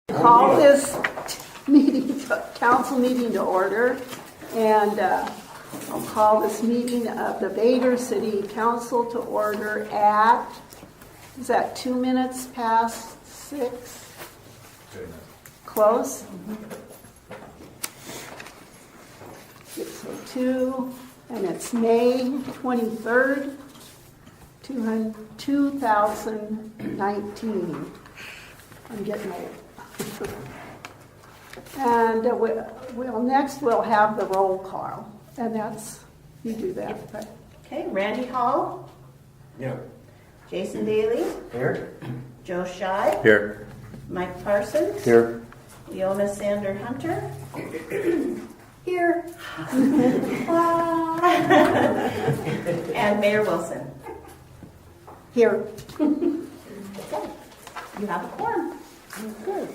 Call this council meeting to order, and I'll call this meeting of the Vader City Council to order at, is that 2 minutes past 6? Close? 6:02, and it's May 23rd, 2019. I'm getting old. And we'll have the roll call, and that's, you do that. Right? Okay, Randy Hall. Here. Jason Daly. Here. Joe Scheid. Here. Mike Parsons. Here. Leona Sander Hunter. Here. And Mayor Wilson. Here. Okay. You have a quorum. Good.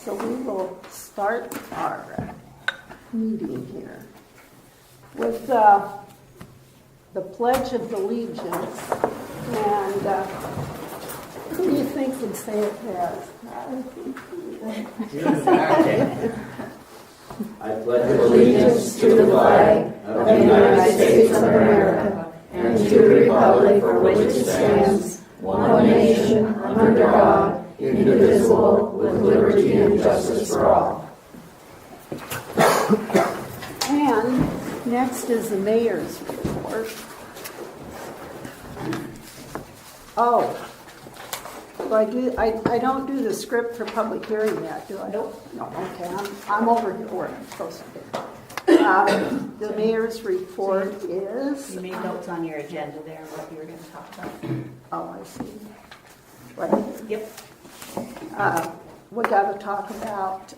So we will start our meeting here with the Pledge of Allegiance. And who do you think would say it best? I pledge allegiance to the flag of the United States of America and to the republic for which it stands, one nation, under God, indivisible, with liberty and justice for all. And next is the mayor's report. Oh, so I don't do the script for public hearing yet, do I? Nope. No, okay, I'm over here where I'm supposed to be. The mayor's report is... You made notes on your agenda there, what you were going to talk about. Oh, I see. Right. Yep. We got to talk about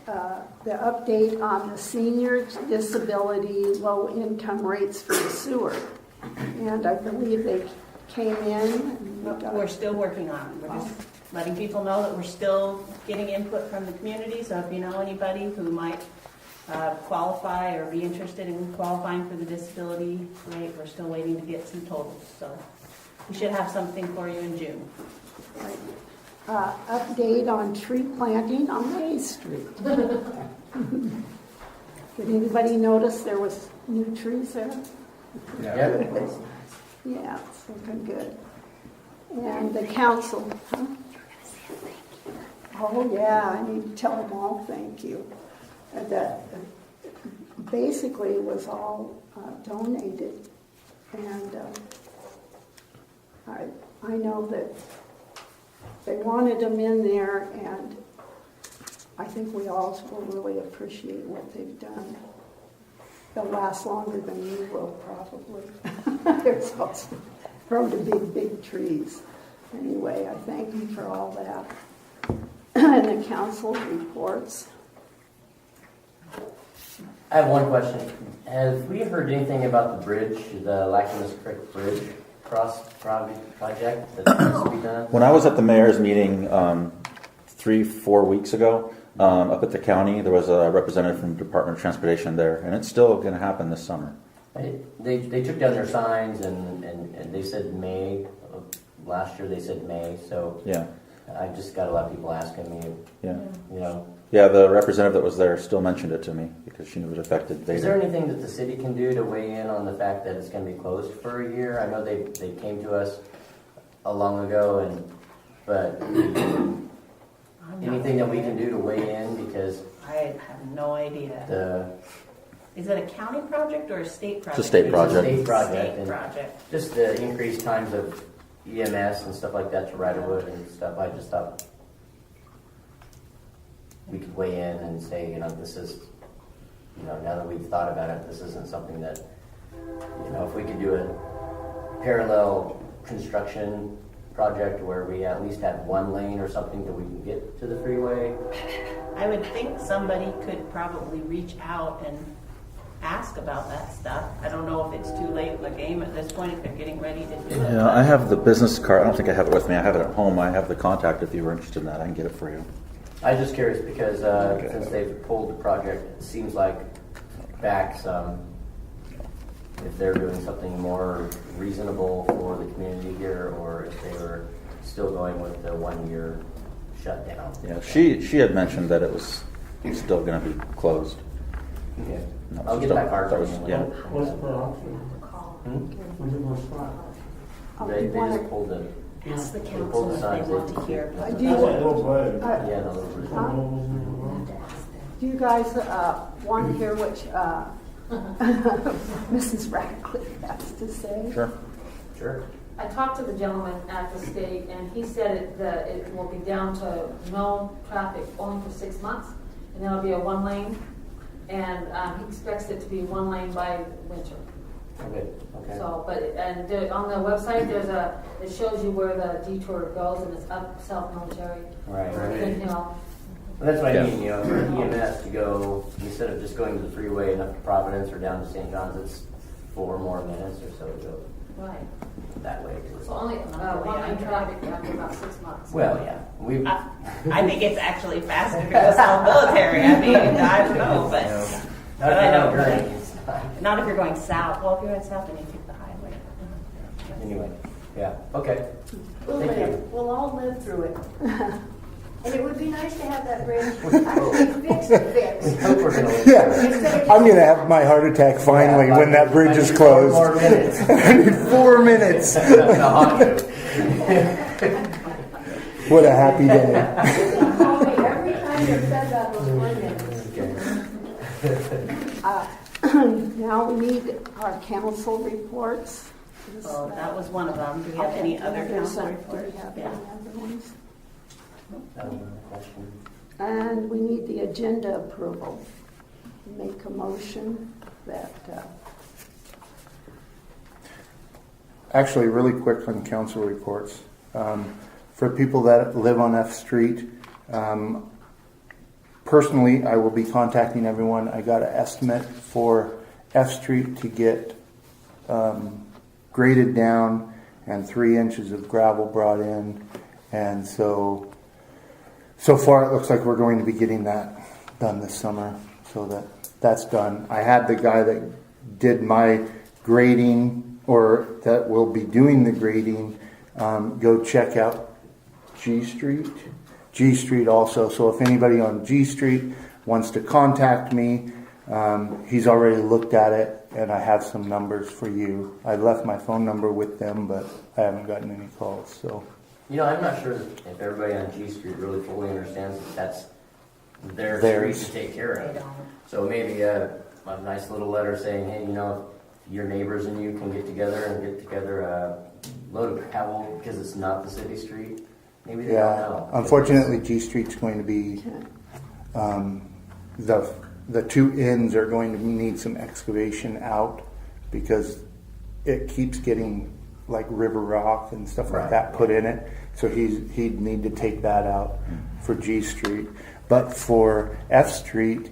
the update on the senior disability low income rates for the sewer. And I believe they came in. We're still working on it. We're just letting people know that we're still getting input from the community. So if you know anybody who might qualify or be interested in qualifying for the disability rate, we're still waiting to get some totals. So we should have something for you in June. Right. Update on tree planting on May Street. Did anybody notice there was new trees there? Yeah. Yeah, it's looking good. And the council, huh? Oh yeah, I need to tell them all thank you. That basically it was all donated, and I know that they wanted them in there, and I think we all will really appreciate what they've done. They'll last longer than you will, probably. They're supposed to grow to big trees. Anyway, I thank you for all that. And the council reports. I have one question. Have we heard anything about the bridge, the Lacamas Creek Bridge cross project that needs to be done? When I was at the mayor's meeting 3-4 weeks ago, up at the county, there was a representative from the Department of Transportation there, and it's still going to happen this summer. They took down their signs and they said May. Last year they said May, so Yeah. I just got a lot of people asking me, Yeah. you know. Yeah, the representative that was there still mentioned it to me because she knew it affected Vader. Is there anything that the city can do to weigh in on the fact that it's going to be closed for a year? I know they came to us a long ago, but anything that we can do to weigh in, because I have no idea. Is it a county project or a state project? It's a state project. It's a state project. State project. Just the increased times of EMS and stuff like that to Riderwood and stuff, I just thought we could weigh in and say, this is, now that we've thought about it, this isn't something that, if we could do a parallel construction project where we at least had one lane or something that we can get to the freeway. I would think somebody could probably reach out and ask about that stuff. I don't know if it's too late in the game at this point if they're getting ready to do it. Yeah, I have the business card. I don't think I have it with me. I have it at home. I have the contact if you were interested in that. I can get it for you. I was just curious because since they've pulled the project, it seems like back some, if they're doing something more reasonable for the community here, or if they were still going with the 1 year shut down. Yeah, she had mentioned that it was still going to be closed. Okay. No, I'll get still- that card that from was- you. yeah. What's the option? When's it gonna start? Oh, They you just wanna- pulled it. Ask the They council pulled the if signs they want in. to hear. I That's do. that little bird. Yeah, the little. Huh? Do you guys want to hear what Mrs. Radcliffe has to say? Sure. Sure. I talked to the gentleman at the state, and he said that it will be down to no traffic only for 6 months, and then it'll be a one lane, and he expects it to be one lane by winter. Okay. Okay. So, on the website, it shows you where the detour goes, and it's up South Military, Right. Pin Hill. Well, that's what Yeah. I mean, for EMS to go, instead of just going to the freeway and up to Providence or down to St. John's, it's 4 more minutes or so to go Right. that way. So only one lane traffic after about 6 months. Well, yeah, we've. I think it's actually faster to go South Military. I mean, I don't know, but Not I know. right. not if you're going south. Well, if you're going south, then you take the highway. Anyway, yeah, okay. We'll Thank you. live. We'll all live through it. And it would be nice to have that bridge actually fixed. Hope we're gonna live. Yeah, I'm gonna have my heart attack finally Yeah, when that bridge I is need 4 closed. more minutes. I need 4 minutes. The hot tub. What a happy day. You call me every time you've said that those 4 minutes. Okay. Now we need our council reports. So that was one of them. Do we have any other council Do reports? we have Yeah. any other ones? That was another question. And we need the agenda approval. Make a motion that, Actually, really quick on council reports. For people that live on F Street, personally, I will be contacting everyone. I got an estimate for F Street to get graded down and 3 inches of gravel brought in. And so far it looks like we're going to be getting that done this summer, so that's done. I had the guy that did my grading, or that will be doing the grading, go check out G Street also. So if anybody on G Street wants to contact me, he's already looked at it, and I have some numbers for you. I left my phone number with them, but I haven't gotten any calls. So I'm not sure if everybody on G Street really fully understands that that's their Theirs. street to take care They of. don't. So maybe a nice little letter saying, hey, if your neighbors and you can get together a load of gravel because it's not the city street. Maybe they don't yeah, know. unfortunately, G Street's going to be the 2 ends are going to need some excavation out because it keeps getting like river rock and stuff like Right. that put in it. So he'd need to take that out for G Street. But for F Street,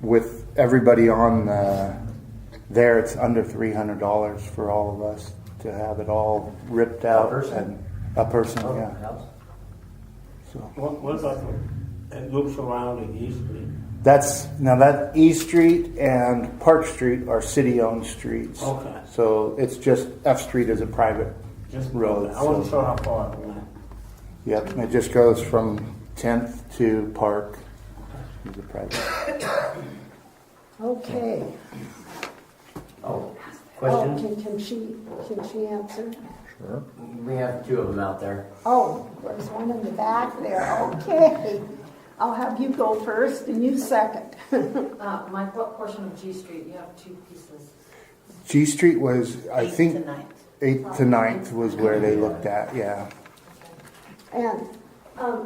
with everybody on there, it's under $300 for all of us to have it all ripped out. person? And a person, Oh, yeah. house? So. What about it loops around in East Street? That E Street and Park Street are city-owned streets. Okay. So it's just F Street is a private Just road. I wasn't So, sure how far it went. yep, it just goes from 10th to Park. It's a private. okay. Oh, Oh, question? can she answer? Sure. We have 2 of them out there. Oh, there's one in the back there. Okay. I'll have you go first and you second. My portion of G Street, you have 2 pieces. G Street was, I Eighth think, to ninth. 8th to 9th was where they looked at, yeah. And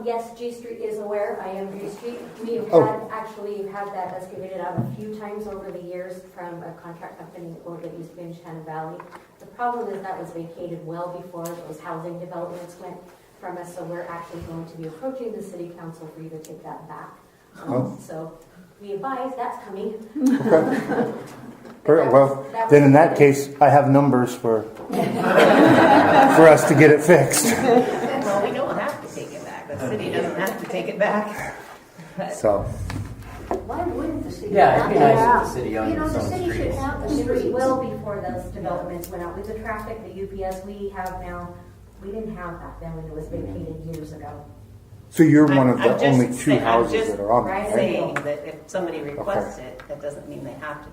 Yes, G Street is aware. I am G Street. We have Oh. actually had that excavated out a few times over the years from a contract company that used to be in Shannon Valley. The problem is that was vacated well before those housing developments went from us, so we're actually going to be approaching the city council for you to take that back. Oh. So we advise that's coming. Well, then in that case, I have numbers for us to get it fixed. Well, we don't have to take it back. The city doesn't have to take it back. So, Why wouldn't the city? Yeah, it'd be nice Yeah. if the city You owned know, its the own city should streets. have the streets well before those developments went out. With the traffic, the UPS we have now, We didn't have that then when it was vacated years ago. So you're one of I'm the just only two saying- I'm houses just that are on right there, right? saying that if somebody requests it, that doesn't mean they have to.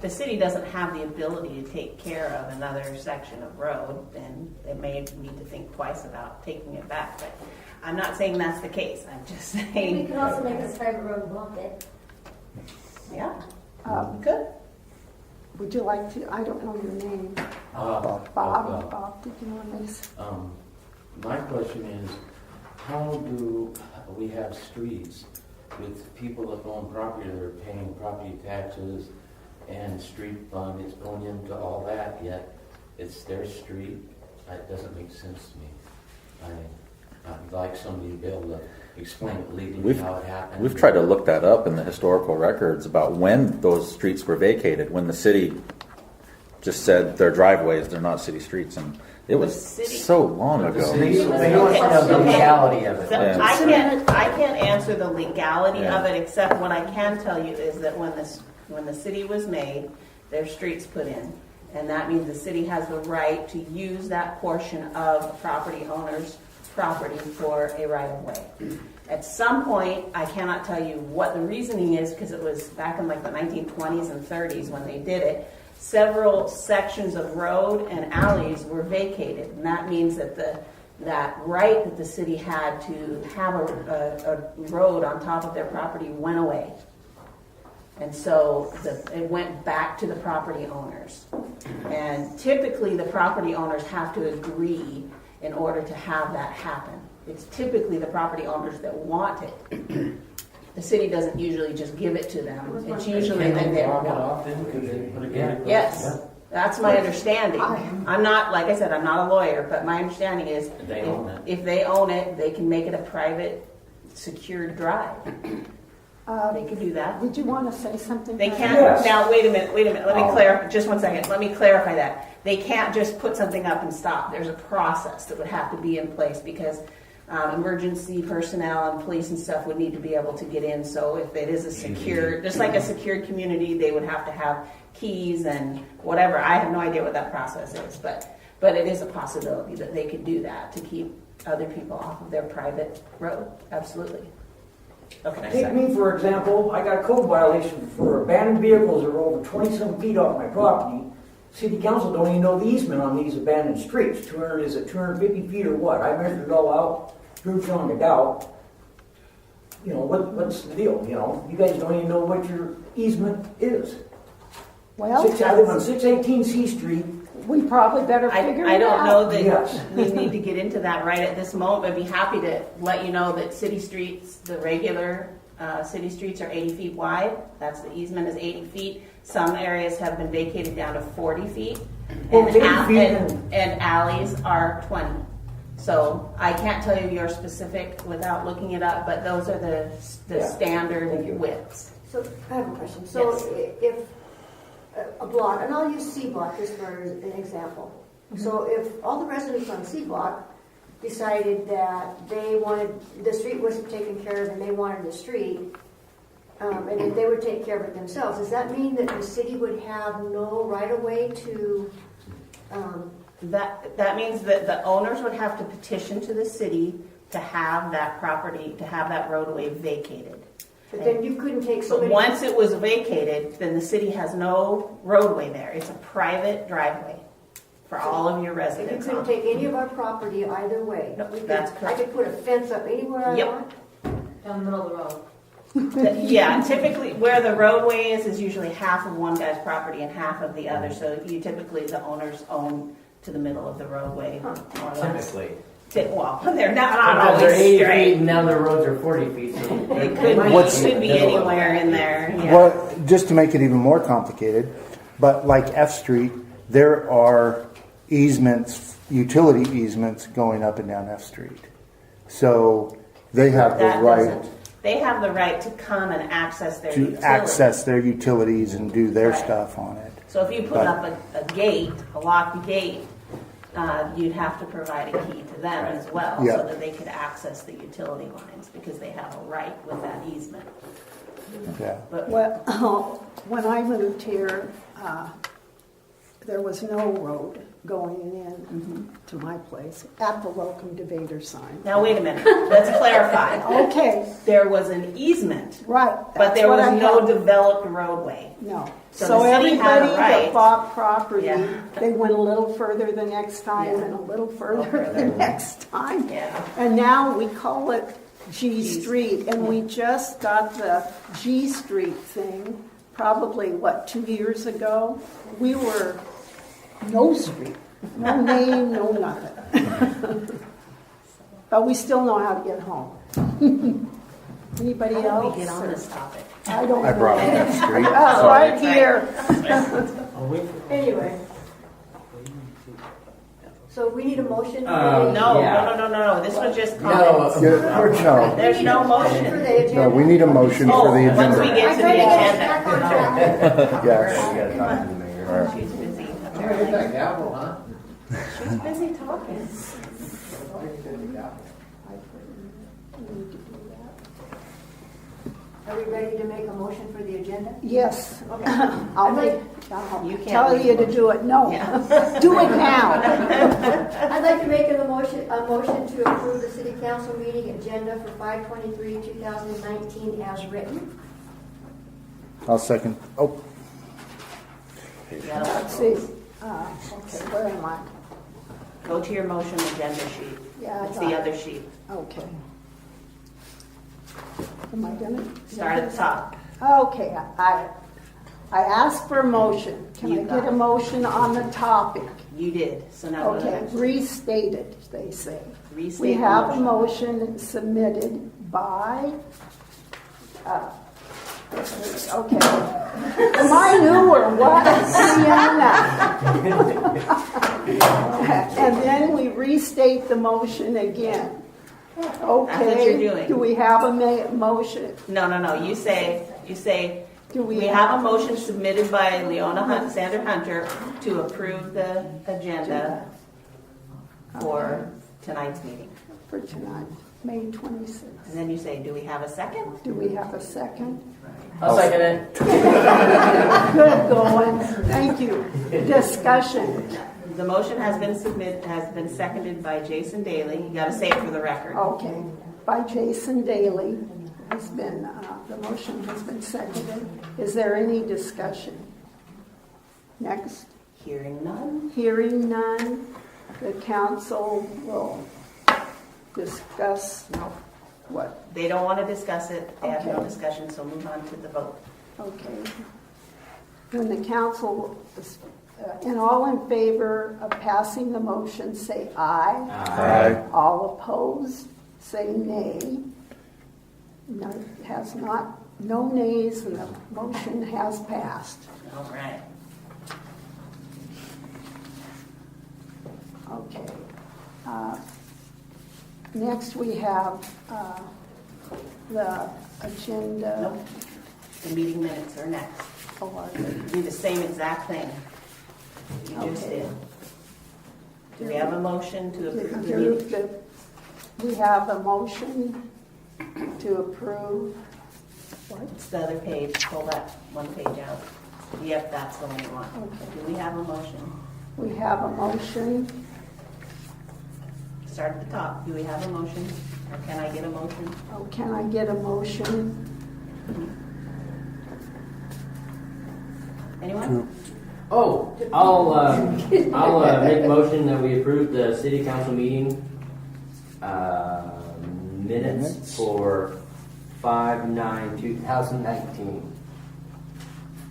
The city doesn't have the ability to take care of another section of road, then they may need to think twice about taking it back. But I'm not saying that's the case. I'm just We saying, could also make this private road and block it. yeah, Um, good. Would you like to, I don't know your name, Bob, did you want this? My question is, how do we have streets with people that own property that are paying property taxes and street fund is going into all that, yet it's their street? That doesn't make sense to me. I'd like somebody to be able to explain it legally how it happened. We've tried to look that up in the historical records about when those streets were vacated, when the city just said they're driveways, they're not city streets, and it was city- so long But the ago. city- They don't know the legality of it. So Yeah. I can't answer the legality Yeah. of it, except what I can tell you is that when the city was made, their streets put in. And that means the city has the right to use that portion of a property owner's property for a right of way. At some point, I cannot tell you what the reasoning is, because it was back in like the 1920s and 30s when they did it. Several sections of road and alleys were vacated, and that means that that right that the city had to have a road on top of their property went away. And so it went back to the property owners. And typically the property owners have to agree in order to have that happen. It's typically the property owners that want it. The city doesn't usually just give it to them. It's usually Can that they they block it want. off then? Could they put a gate across? Yes, that's my understanding. I'm not, like I said, I'm not a lawyer, but my understanding is They own it. if they own it, they can make it a private, secured drive. They can do that. Did you want to say something? They Brad? can't, now, wait a minute, let me clarify, just one second, let me clarify that. They can't just put something up and stop. There's a process that would have to be in place, because emergency personnel and police and stuff would need to be able to get in. So if it is a secure, just like a secured community, they would have to have keys and whatever. I have no idea what that process is, but it is a possibility that they could do that to keep other people off of their private road. Absolutely. Okay. Take me, for example, I got a code violation for abandoned vehicles that are over 27 feet off my property. City council don't even know the easement on these abandoned streets. Is it 250 feet or what? I measured it all out, drew on the doubt. You know, what's the deal, you know? You guys don't even know what your easement is. Well, I live on 618 C Street. we probably better figure I it don't out. know that Yes. we need to get into that right at this moment. I'd be happy to let you know that city streets, the regular city streets are 80 feet wide. That's the easement is 80 feet. Some areas have been vacated down to 40 feet. Well, And, 80 feet and alleys are 20. So I can't tell you your specific without looking it up, but those are the Yeah. standard Thank you. widths. So I have a question. So Yes. if a block, and I'll use C block just for an example. So if all the residents on C block decided that they wanted, the street wasn't taken care of and they wanted the street, and if they would take care of it themselves, does that mean that the city would have no right of way to, That means that the owners would have to petition to the city to have that property, to have that roadway vacated. but then you couldn't take so But many. once it was vacated, then the city has no roadway there. It's a private driveway for all of your And you residents. couldn't take any of our property either way. No, We could- that's I correct. could put a fence up anywhere I Yep. want. Down the middle of the road. Yeah, typically where the roadway is usually half of one guy's property and half of the other. So you typically, the owners own to the middle of the roadway, more or less. Typically. Well, they're not Sometimes they're always 80 feet straight. and now the roads are 40 feet. So It could be anywhere in there, yeah. Well, just to make it even more complicated, but like F Street, there are easements, utility easements going up and down F Street. So they have the That right doesn't- They have the right to come and access their to utilities. access their utilities and do their Right. stuff on it. So if you put But- up a gate, a locked gate, you'd have to provide a key to them as well, Yeah. so that they could access the utility lines, because they have a right with that easement. Yeah. But Well, when I moved here, there was no road going in to my place at the Welcome to Vader sign. Now, wait a minute, let's clarify. Okay, There was an easement, right. but that's there what was I no have. developed roadway. No. So So the city had a everybody right. that bought property, Yeah. they went a little further the next time Yeah. and a little further further. the next time. Yeah. And now we call it G G Street, and we just got the G Street thing, probably, 2 years ago? We were no street, no name, no nothing. But we still know how to get home. Anybody How did else? we get on this topic? I don't know. I brought it up street. Oh, right here. I'll wait for. Anyway. So we need a motion for Um, the. No, Yeah. no, this was just No, comments. No, There's no motion. For the agenda. no, we need a motion for the Oh, once we agenda. get I'm to trying the to get us back on agenda. track. Yes. We gotta talk to the mayor. She's busy. Hit that gavel, huh? She's busy talking. Are we ready to make a motion for the agenda? Yes. Okay. I'll I'd like- You can't tell make you a to do it. No. Yeah. Do it now. I'd like to make a motion to approve the city council meeting agenda for 5/23/2019 as written. I'll second. Oh, Let's see. Okay, where am I? Go to your motion agenda sheet. Yeah, I It's got the it. other sheet. Okay. Am I gonna? Start at the top. Okay, I asked for a motion. Can You I got get a it. motion on the topic? You did, so now go to the Okay, next. restated, they say. Restate We the have a motion. motion submitted by, okay. Am I new or what? And then we restate the motion again. Okay. you're doing. Do we have a motion? No, you say, Do we have a motion submitted by Sandra Hunter to approve the agenda for tonight's meeting. For tonight, May 26th. And then you say, do we have a second? Do we have a second? I'll second it. Good going. Thank you. Discussion. The motion has been seconded by Jason Daly. You gotta say it for the record. Okay. By Jason Daly has been, the motion has been seconded. Is there any discussion? Next. Hearing none. Hearing none, the council will discuss what? They don't want to discuss it. They have no Okay. discussion, so move on to the vote. Okay. When the council, and all in favor of passing the motion, say aye. aye. All opposed, say nay. No, no nays, and the motion has passed. All right. Okay. Next, we have the agenda. Nope. The meeting minutes are next. for Do the same exact thing you just Okay. did. Do we have a motion to approve the meeting? We have a motion to approve. What? It's the other page. Pull that one page out. Yep, that's the one you want. Okay. Do we have a motion? We have a motion. Start at the top. Do we have a motion? Or can I get a motion? Oh, can I get a motion? Anyone? Oh, I'll make a motion that we approve the city council meeting minutes for 5/9/2019.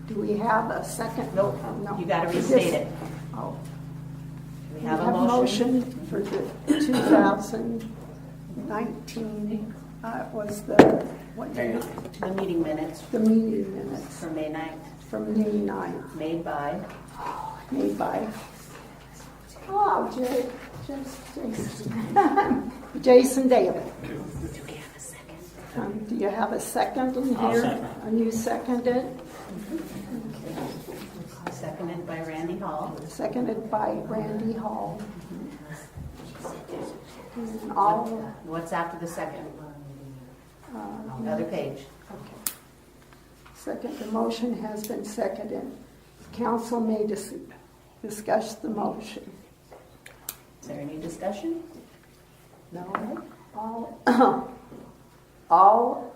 Do we have a second? Nope. No. You gotta restate it. Oh. Do we We have a motion? for the 2019, was the, what day? The meeting minutes The meeting minutes for May 9th, from May 9th, made by, made by, Jason Daly. do we have a second? Do you have a second in I'll here? second. And you seconded? Seconded by Randy Hall. Seconded by Randy Hall. And all, What's after the second? The other page. okay. Second, the motion has been seconded. Council may discuss the motion. Is there any discussion? No? All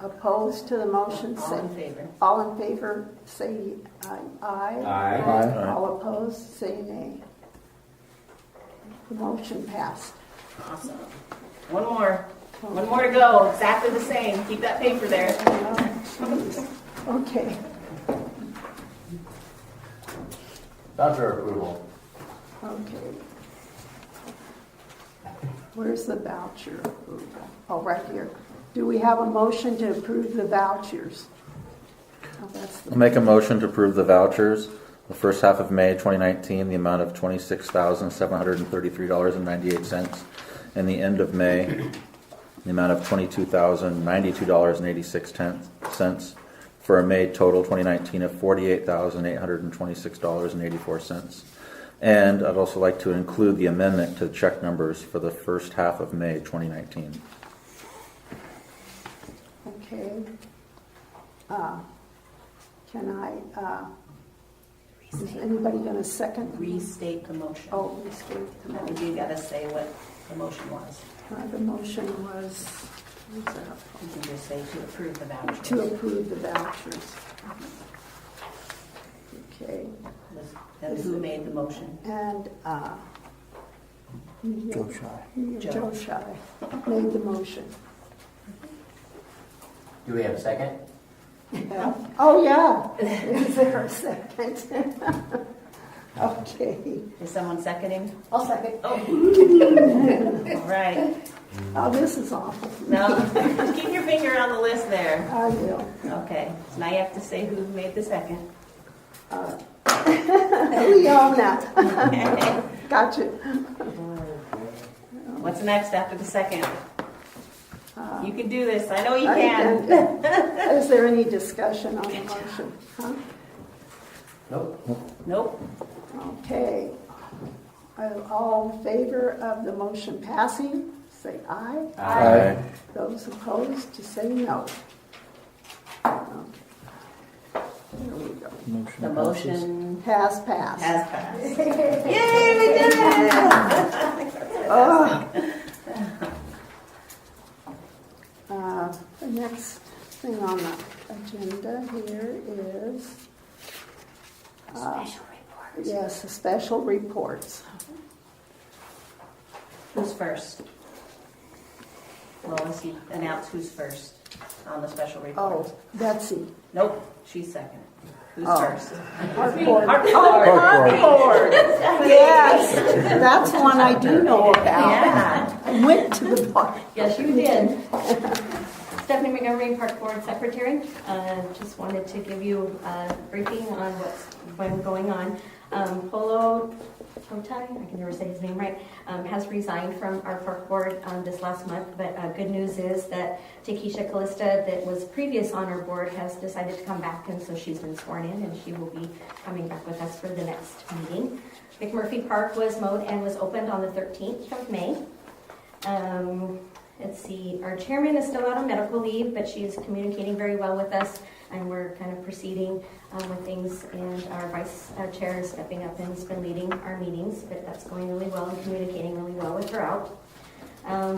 opposed to the motion, All say. in favor? All in favor, say aye. Aye. Aye. All opposed, say nay. The motion passed. Awesome. One more to go, exactly the same. Keep that paper there. Okay. Voucher approval. Okay. Where's the voucher? Oh, right here. Do we have a motion to approve the vouchers? Oh, that's the. I'll make a motion to approve the vouchers. The first half of May 2019, the amount of $26,733.98. And the end of May, the amount of $22,092.86. For a May total 2019 of $48,826.84. And I'd also like to include the amendment to the check numbers for the first half of May 2019. Okay. Can I, is anybody going to second? Restate the motion. Oh, restate the And motion. you gotta say what the motion was. The motion was, what's that? You can just say to approve the vouchers. To approve the vouchers. Okay. And who made the motion? And, Joe Shy. Joe Shy made the motion. Do we have a second? Yeah. Oh, yeah. Is there a second? Okay. Is someone seconding? I'll second. All right. Oh, this is awful. Now, keep your finger on the list there. I will. Okay. So now you have to say who made the second. Leona. Gotcha. What's next after the second? You can do this. I know you I can. Is there any discussion on the motion? Huh? Nope. Nope. Okay. All in favor of the motion passing, say aye. Aye. Those opposed to say no. Okay. There we go. The motion Has passed. has passed. Yay, we did it! The next thing on the agenda here is Special report. yes, the special reports. Who's first? Lois, you announce who's first on the special report. Oh, Betsy. Nope, she's second. Who's Oh. first? Park board. Park Oh, board. Park board. Yes, that's one I do know about. Yeah. I went to the park. Yes, you did. Stephanie Montgomery, Park Board Secretary. Just wanted to give you a briefing on what's been going on. Polo Chotai, I can never say his name right, has resigned from our Park Board this last month, but good news is that Takesha Callista, that was previous on our board, has decided to come back, and so she's been sworn in, and she will be coming back with us for the next meeting. McMurphy Park was mowed and was opened on the 13th of May. Let's see, our chairman is still out on medical leave, but she's communicating very well with us, and we're kind of proceeding with things, and our vice chair is stepping up and has been leading our meetings, but that's going really well and communicating really well with her out.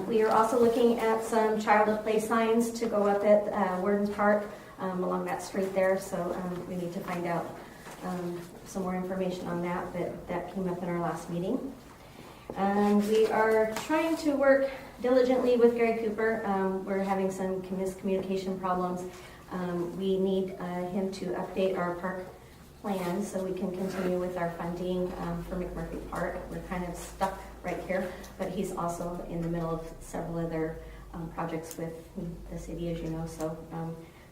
We are also looking at some child of play signs to go up at Worden Park along that street there, so we need to find out some more information on that, but that came up in our last meeting. We are trying to work diligently with Gary Cooper. We're having some miscommunication problems. We need him to update our park plan so we can continue with our funding for McMurphy Park. We're kind of stuck right here, but he's also in the middle of several other projects with the city, as you know, so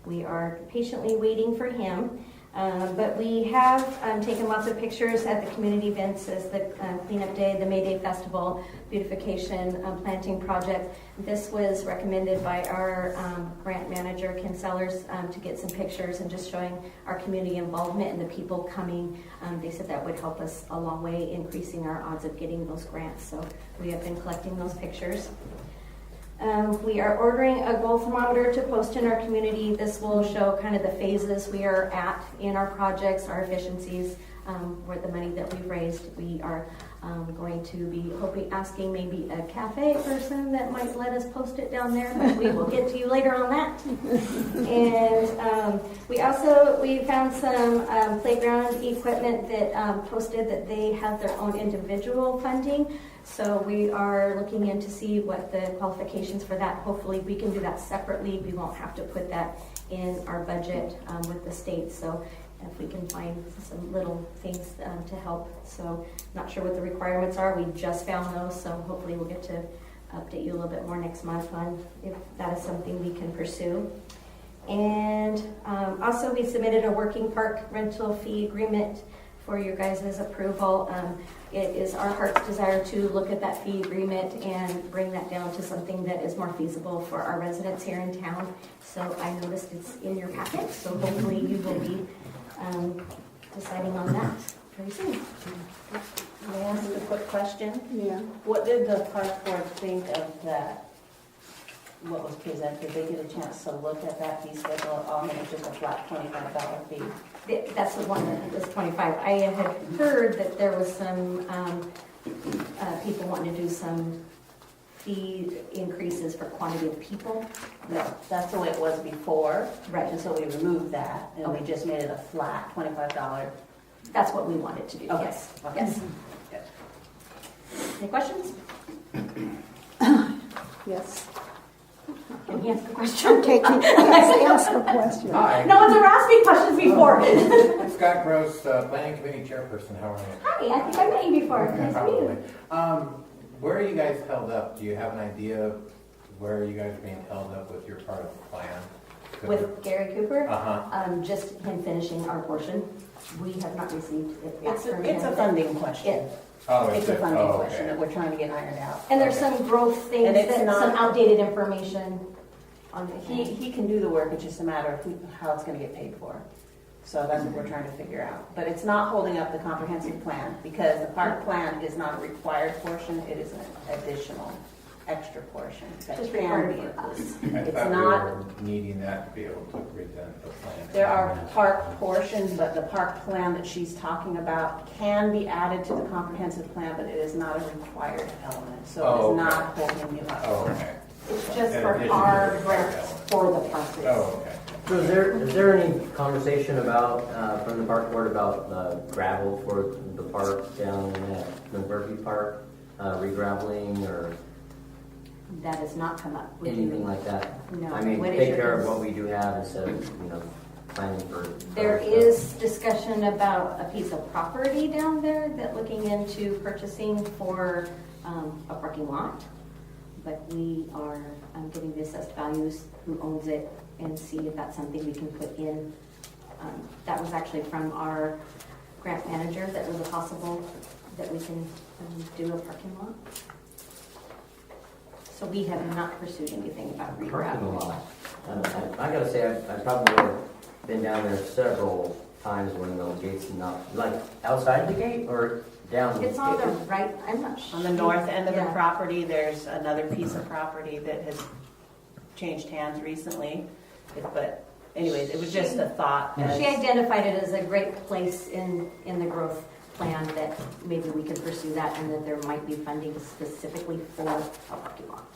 we are patiently waiting for him. But we have taken lots of pictures at the community events as the cleanup day, the May Day Festival, beautification, planting project. This was recommended by our grant manager, Ken Sellers, to get some pictures and just showing our community involvement and the people coming. They said that would help us a long way, increasing our odds of getting those grants. So we have been collecting those pictures. We are ordering a goal thermometer to post in our community. This will show kind of the phases we are at in our projects, our efficiencies, where the money that we've raised. We are I'm going to be asking maybe a cafe person that might let us post it down there, but we will get to you later on that. And we found some playground equipment that posted that they have their own individual funding. So we are looking in to see what the qualifications for that. Hopefully we can do that separately. We won't have to put that in our budget with the state. So if we can find some little things to help. So not sure what the requirements are. We just found those, so hopefully we'll get to update you a little bit more next month on if that is something we can pursue. And also we submitted a working park rental fee agreement for your guys' approval. It is our heart's desire to look at that fee agreement and bring that down to something that is more feasible for our residents here in town. So I noticed it's in your packet, so hopefully you will be deciding on that very soon. May I ask a quick question? Yeah. What did the park board think of that? What was presented? Did they get a chance to look at that fee schedule? I mean, it's just a flat $25 fee. That's the one that was 25. I had heard that there was some people wanting to do some fee increases for quantity of people. No, that's the way it was before. Right. And so we removed that and we just made it a flat $25. That's what we wanted to do. Okay. Yes. Okay. Yes. Good. Any questions? Yes. Can you ask a I'm question? taking, yes, ask a question. Hi, No one's ever asked me questions before. Scott Gross, Planning Committee Chairperson. How are you? Hi, I think I met you before. Nice to meet you. Probably. Where are you guys held up? Do you have an idea of where you guys are being held up with your part of the plan? With Gary Cooper, Uh-huh. just him finishing our portion. We have not received it back It's from a him. funding question. Oh, It's is a it? funding Oh, question that okay. we're trying to get ironed out. And there's Okay. some growth things, And it's some not- outdated information on the He can do the work, it's just a matter of how it's gonna get paid for. So that's what we're trying to figure out. But it's not holding up the comprehensive plan, because the park plan is not a required portion, it is an additional, extra portion that Just can required be for us. included. I It's thought we not, were needing that to be able to present the plan. there are park portions, but the park plan that she's talking about can be added to the comprehensive plan, but it is not a required element. So it Oh, is okay. not holding you up. Oh, okay. It's just In for addition to our the grants element. for the parks. Oh, okay. So is there any conversation about, from the park board about gravel for the park down at McMurphy Park, re-graveling or That has not come up. Would anything you- like that? No. I mean, What is take your care of cons- what we do have instead of, planning for. There other stuff. is discussion about a piece of property down there that looking into purchasing for a parking lot. But we are getting the assessed values, who owns it, and see if that's something we can put in. That was actually from our grant manager, that was a possible, that we can do a parking lot. So we have not pursued anything about Parking regraveling. lot. I gotta say, I probably have been down there several times when those gates not, like outside the gate or down the It's on the gate? right, I'm not sure. On the north end of the Yeah. property, there's another piece of property that has changed hands recently. But anyways, it was just a thought. She identified it as a great place in the growth plan that maybe we could pursue that and that there might be funding specifically for a parking lot.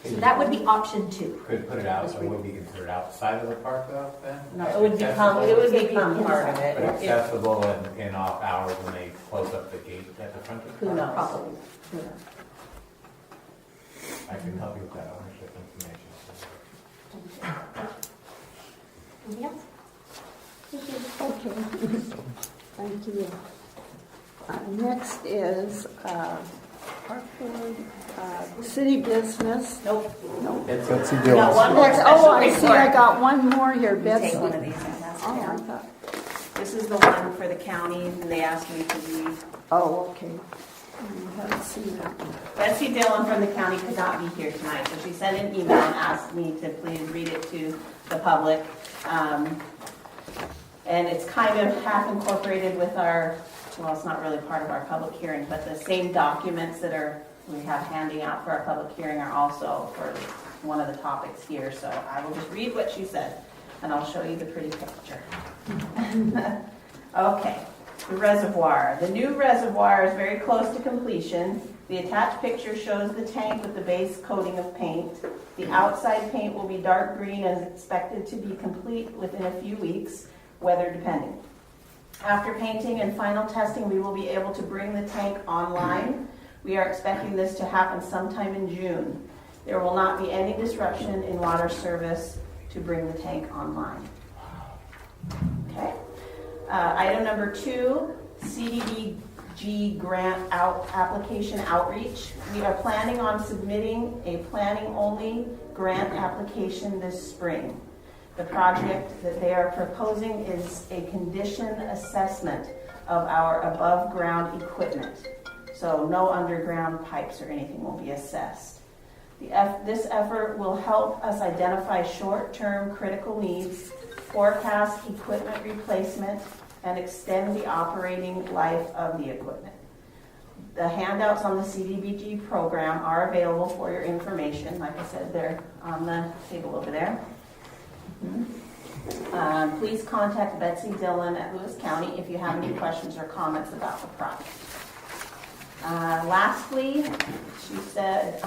So that would be option 2. Could put it out, so it would be considered outside of the park though, then? No, it would become part of But it. accessible and off hours when they close up the gate at the front of the Who park? knows? Probably. Who knows? I can help you with that ownership information. Anything else? Okay. Thank you. Next is Park Board, City Business. Nope. No. Betsy Got Dillon. one more Next, special I see, I report. got one more here, You Betsy. take one of these and pass it Oh, I down. thought, This is the one for the county, and they asked me to read. oh, okay. I haven't seen that one. Betsy Dillon from the county could not be here tonight, so she sent an email and asked me to please read it to the public. And it's kind of half incorporated with our, well, it's not really part of our public hearing, but the same documents that we have handing out for our public hearing are also for one of the topics here. So I will just read what she said, and I'll show you the pretty picture. Okay. The reservoir. The new reservoir is very close to completion. The attached picture shows the tank with the base coating of paint. The outside paint will be dark green and is expected to be complete within a few weeks, weather depending. After painting and final testing, we will be able to bring the tank online. We are expecting this to happen sometime in June. There will not be any disruption in water service to bring the tank online. Okay. Item number 2, CDBG grant application outreach. We are planning on submitting a planning-only grant application this spring. The project that they are proposing is a condition assessment of our above-ground equipment. So no underground pipes or anything will be assessed. This effort will help us identify short-term critical needs, forecast equipment replacement, and extend the operating life of the equipment. The handouts on the CDBG program are available for your information. Like I said, they're on the table over there. Please contact Betsy Dillon at Lewis County if you have any questions or comments about the project. Lastly, she said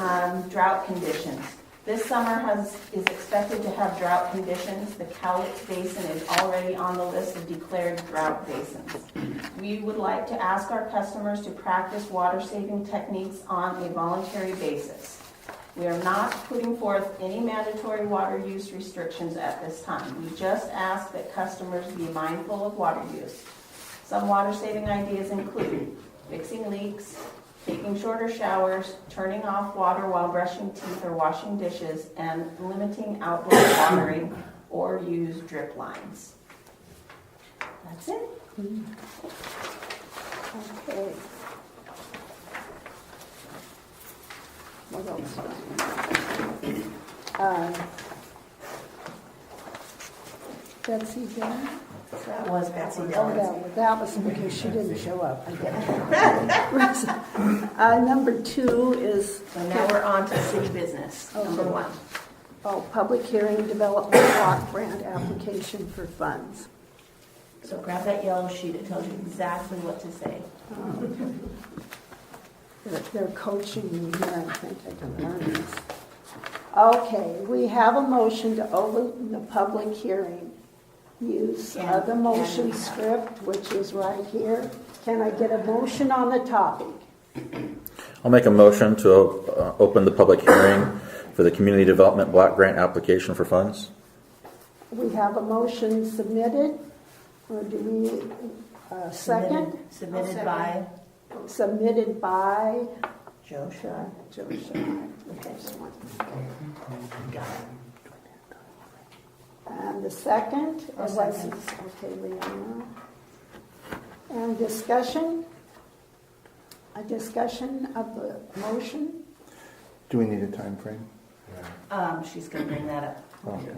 drought conditions. This summer is expected to have drought conditions. The Cowlitz Basin is already on the list of declared drought basins. We would like to ask our customers to practice water-saving techniques on a voluntary basis. We are not putting forth any mandatory water use restrictions at this time. We just ask that customers be mindful of water use. Some water-saving ideas include fixing leaks, taking shorter showers, turning off water while brushing teeth or washing dishes, and limiting outdoor watering or use drip lines. That's it. Okay. What else? Betsy Dillon? That was Betsy Oh, Dillon. that was because she didn't show up. I guess. Number 2 is. So now we're on to city business. Number 1. Public hearing development block grant application for funds. So grab that yellow sheet. It tells you exactly what to say. They're coaching me here. I think I can learn this. Okay, we have a motion to open the public hearing. Use of the motion script, which is right here. Can I get a motion on the topic? I'll make a motion to open the public hearing for the Community Development Block Grant application for funds. We have a motion submitted, or do we second? Submitted by Submitted by Joe Shaw. Joe Shaw. Okay, and the second, okay, Leanna. And discussion? A discussion of the motion? Do we need a time frame? She's going to bring that up. Okay.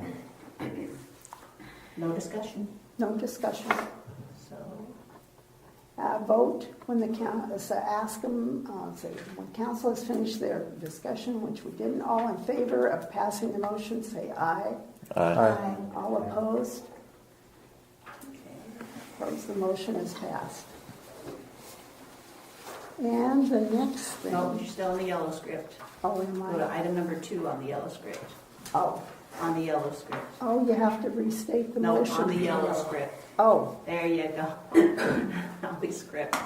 No discussion. No discussion. So Vote when the council, ask them, say, when council has finished their discussion, which we didn't, all in favor of passing the motion, say aye. Aye. All opposed? Opposed, the motion is passed. And the next thing. no, you're still in the yellow script. Oh, am Go to I? item number 2 on the yellow script. Oh, On the yellow script. you have to restate the No, motion. on the yellow script. Oh, There you go. All these scripts.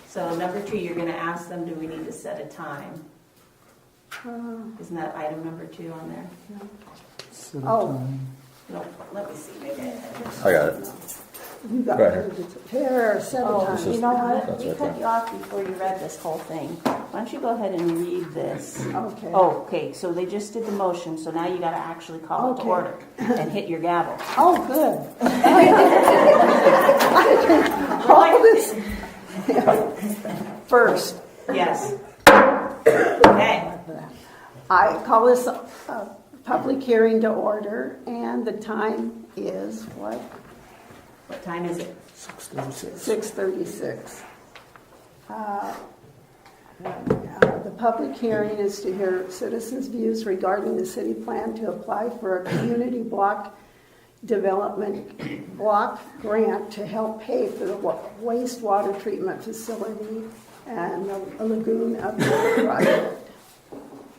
So number 2, you're going to ask them, do we need to set a time? Isn't that item number 2 on there? oh, No, let me see. Maybe I had it. I got it. you got Go ahead. it. Here, set a Oh, time. you know what? That's We right cut there. you off before you read this whole thing. Why don't you go ahead and read this? Okay. Oh, okay, so they just did the motion, so now you got to actually call it to Okay. order and hit your gavel. Oh, good. We're like- All this. First, Yes. Okay. I call this a public hearing to order, and the time is what? What time is it? 6:36. The public hearing is to hear citizens' views regarding the city plan to apply for a community block development block grant to help pay for the wastewater treatment facility and the lagoon upgrade project.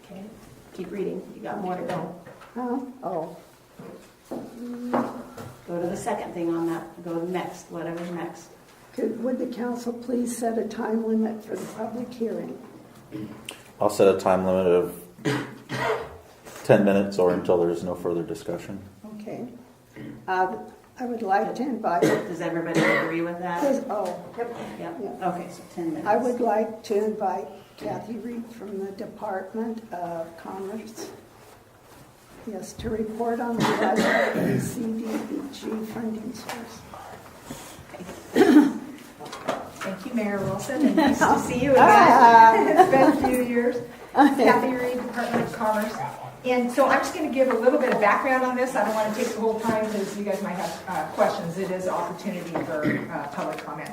Okay, keep reading, you got more to go. Huh? Oh, Go to the second thing on that, go to the next, whatever's next. would the council please set a time limit for the public hearing? I'll set a time limit of 10 minutes or until there's no further discussion. Okay. I would like to invite, Does everybody agree with that? yep. Yep, Yeah. okay, so 10 minutes. I would like to invite Kathy Reed from the Department of Commerce, yes, to report on the budget for the CDBG funding source. Thank you, Mayor Wilson, and nice to see you again. It's been a few years. Kathy Reed, Department of Commerce. And so I'm just going to give a little bit of background on this. I don't want to take the whole time because you guys might have questions. It is an opportunity for public comment.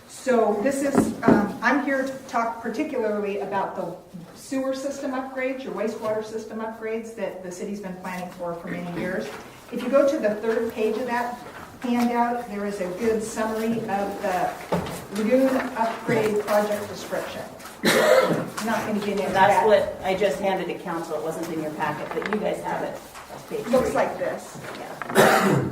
So this is, I'm here to talk particularly about the sewer system upgrades, your wastewater system upgrades that the city's been planning for many years. If you go to the third page of that handout, there is a good summary of the lagoon upgrade project description. I'm not going to get into that. That's what I just handed to council. It wasn't in your packet, but you guys have it. That's page Looks 3. like this. Yeah.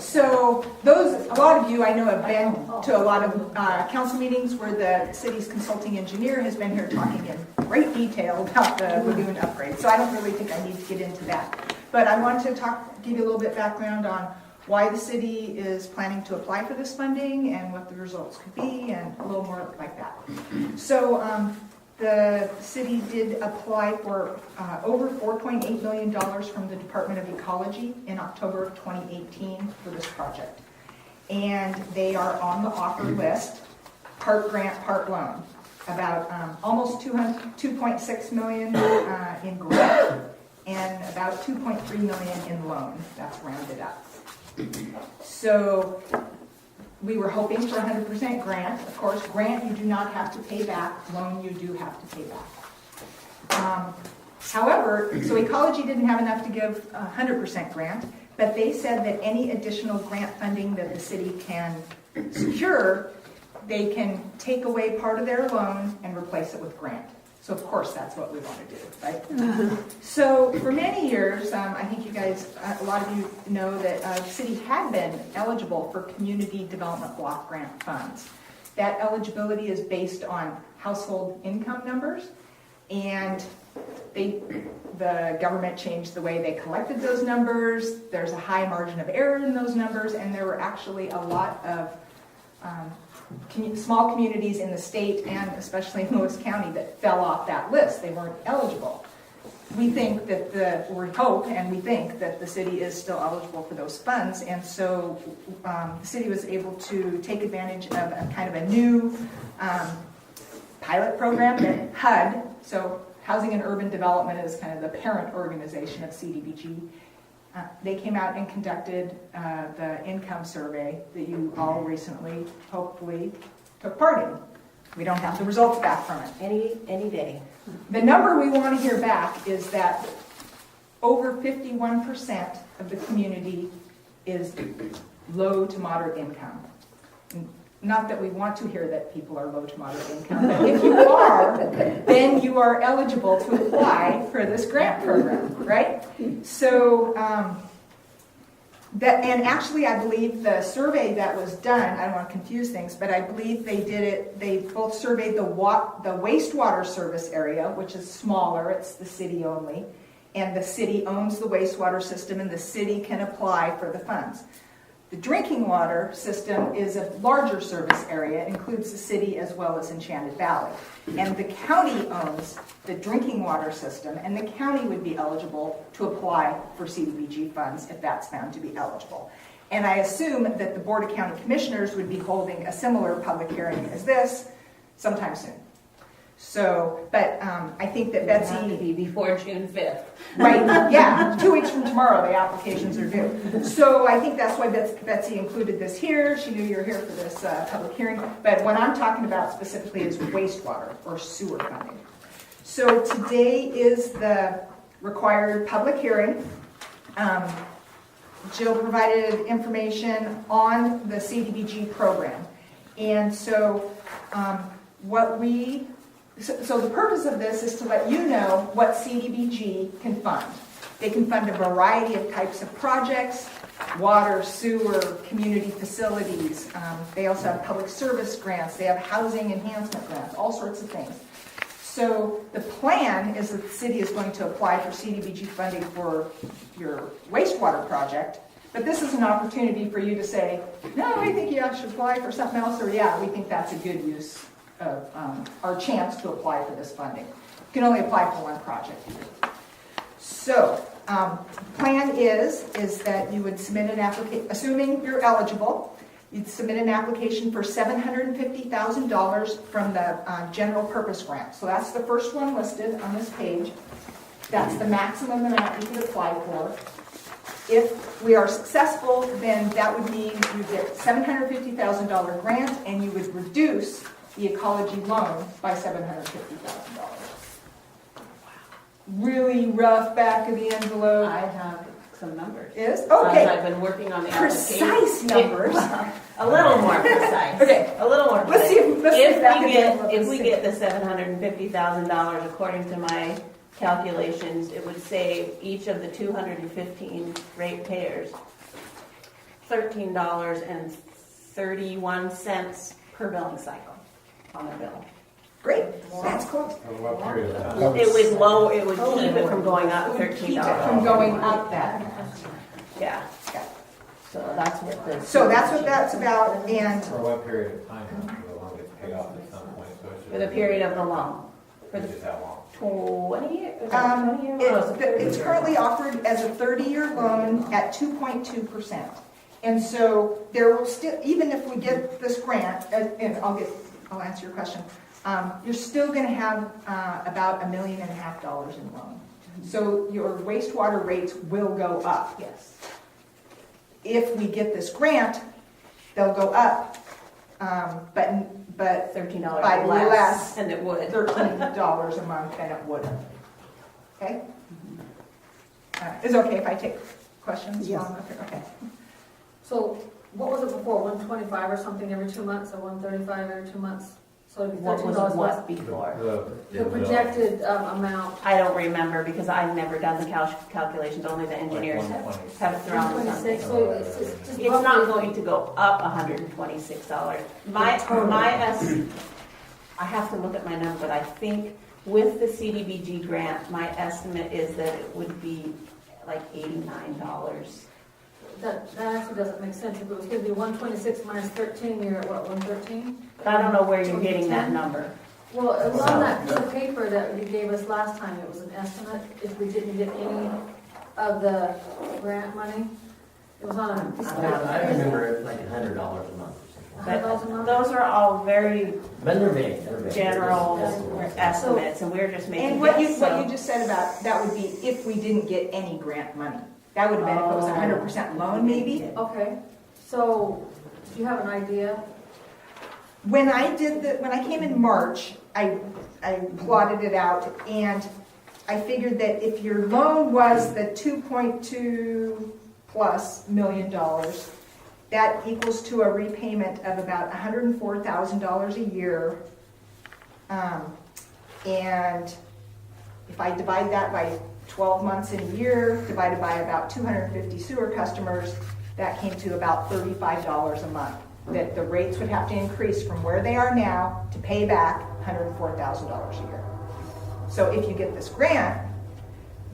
So a lot of you I know have been to a lot of council meetings where the city's consulting engineer has been here talking in great detail about the lagoon upgrade. So I don't really think I need to get into that. But I want to give you a little bit background on why the city is planning to apply for this funding and what the results could be and a little more like that. So the city did apply for over $4.8 million from the Department of Ecology in October of 2018 for this project. And they are on the offer list, part grant, part loan. About almost $2.6 million in grant and about $2.3 million in loan. That's rounded up. So we were hoping for 100% grant. Of course, grant you do not have to pay back. Loan you do have to pay back. However, so Ecology didn't have enough to give 100% grant, but they said that any additional grant funding that the city can secure, they can take away part of their loan and replace it with grant. So of course that's what we want to do, right? So for many years, I think you guys, a lot of you know that the city had been eligible for community development block grant funds. That eligibility is based on household income numbers, and the government changed the way they collected those numbers. There's a high margin of error in those numbers, and there were actually a lot of small communities in the state and especially in Lewis County that fell off that list. They weren't eligible. We think that we hope and we think that the city is still eligible for those funds, and so the city was able to take advantage of a kind of a new pilot program that HUD, so Housing and Urban Development is kind of the parent organization of CDBG. They came out and conducted the income survey that you all recently, hopefully, took part in. We don't have the results back from it. Any day. The number we want to hear back is that over 51% of the community is low to moderate income. Not that we want to hear that people are low to moderate income, but if you are, then you are eligible to apply for this grant program, right? So, and actually I believe the survey that was done, I don't want to confuse things, but I believe they did it, they both surveyed the wastewater service area, which is smaller, it's the city only, and the city owns the wastewater system and the city can apply for the funds. The drinking water system is a larger service area, it includes the city as well as Enchanted Valley. And the county owns the drinking water system, and the county would be eligible to apply for CDBG funds if that's found to be eligible. And I assume that the Board of County Commissioners would be holding a similar public hearing as this sometime soon. So, but I think that Have to Betsy... be before June 5th. Right, yeah, 2 weeks from tomorrow the applications are due. So I think that's why Betsy included this here. She knew you were here for this public hearing. But what I'm talking about specifically is wastewater or sewer funding. So today is the required public hearing. Jill provided information on the CDBG program. And so so the purpose of this is to let you know what CDBG can fund. They can fund a variety of types of projects, water, sewer, community facilities. They also have public service grants. They have housing enhancement grants, all sorts of things. So the plan is that the city is going to apply for CDBG funding for your wastewater project, but this is an opportunity for you to say, no, I think you should apply for something else, or yeah, we think that's a good use of our chance to apply for this funding. You can only apply for one project. So plan is that you would submit an application, assuming you're eligible, you'd submit an application for $750,000 from the general purpose grant. So that's the first one listed on this page. That's the maximum amount you can apply for. If we are successful, then that would mean you get $750,000 grant and you would reduce the ecology loan by $750,000. Really rough back of the envelope. I have some numbers. Is? Okay. I've been working on the Precise numbers. A little more precise. Okay. A little more Let's precise. see if back of the envelope If is we safe. get the $750,000, according to my calculations, it would save each of the 215 ratepayers $13.31 per billing cycle on their bill. Great. That's close. Over what period of time? It would keep it from going up $13. Keep it from going up that much. Yeah. So that's what this. So that's what that's about, and For what period of time? The loan gets paid off at some point, so it's For the period of the loan. For the just that long. 20 years? Is that 20 years? Oh, it's currently offered as a 30-year loan at 2.2%. And so there will still, even if we get this grant, and I'll answer your question, you're still going to have about $1.5 million in loan. So your wastewater rates will go up. Yes. If we get this grant, they'll go up, but $13 by less than it would. $13 a month than it would have. Okay? Is it okay if I take questions? Yes. Okay. So what was it before, 125 or something every 2 months, or 135 every 2 months? So it'd be What was $13 less. what before? The projected amount, I don't remember because I've never done the calculations. Only the engineers have thrown 126, something. so it's just It's not going to go up $126. My I have to look at my number, but I think with the CDBG grant, my estimate is that it would be like $89. That actually doesn't make sense. If it was going to be 126 minus 13, you're at what, 113? But I don't know where you're getting that number. Well, it was on that piece of paper that you gave us last time. It was an estimate if we didn't get any of the grant money. It was on a piece of I paper. remember it like $100 a month or something. But $100 a month? those are all very But they're vague. general Estimates. estimates, and we're just making And what you guesses. just said about, that would be if we didn't get any grant money. That would have been if it was 100% loan, maybe. Okay, so do you have an idea? When I came in March, I plotted it out, and I figured that if your loan was the 2.2 plus million dollars, that equals to a repayment of about $104,000 a year. And if I divide that by 12 months in a year, divided by about 250 sewer customers, that came to about $35 a month. That the rates would have to increase from where they are now to pay back $104,000 a year. So if you get this grant,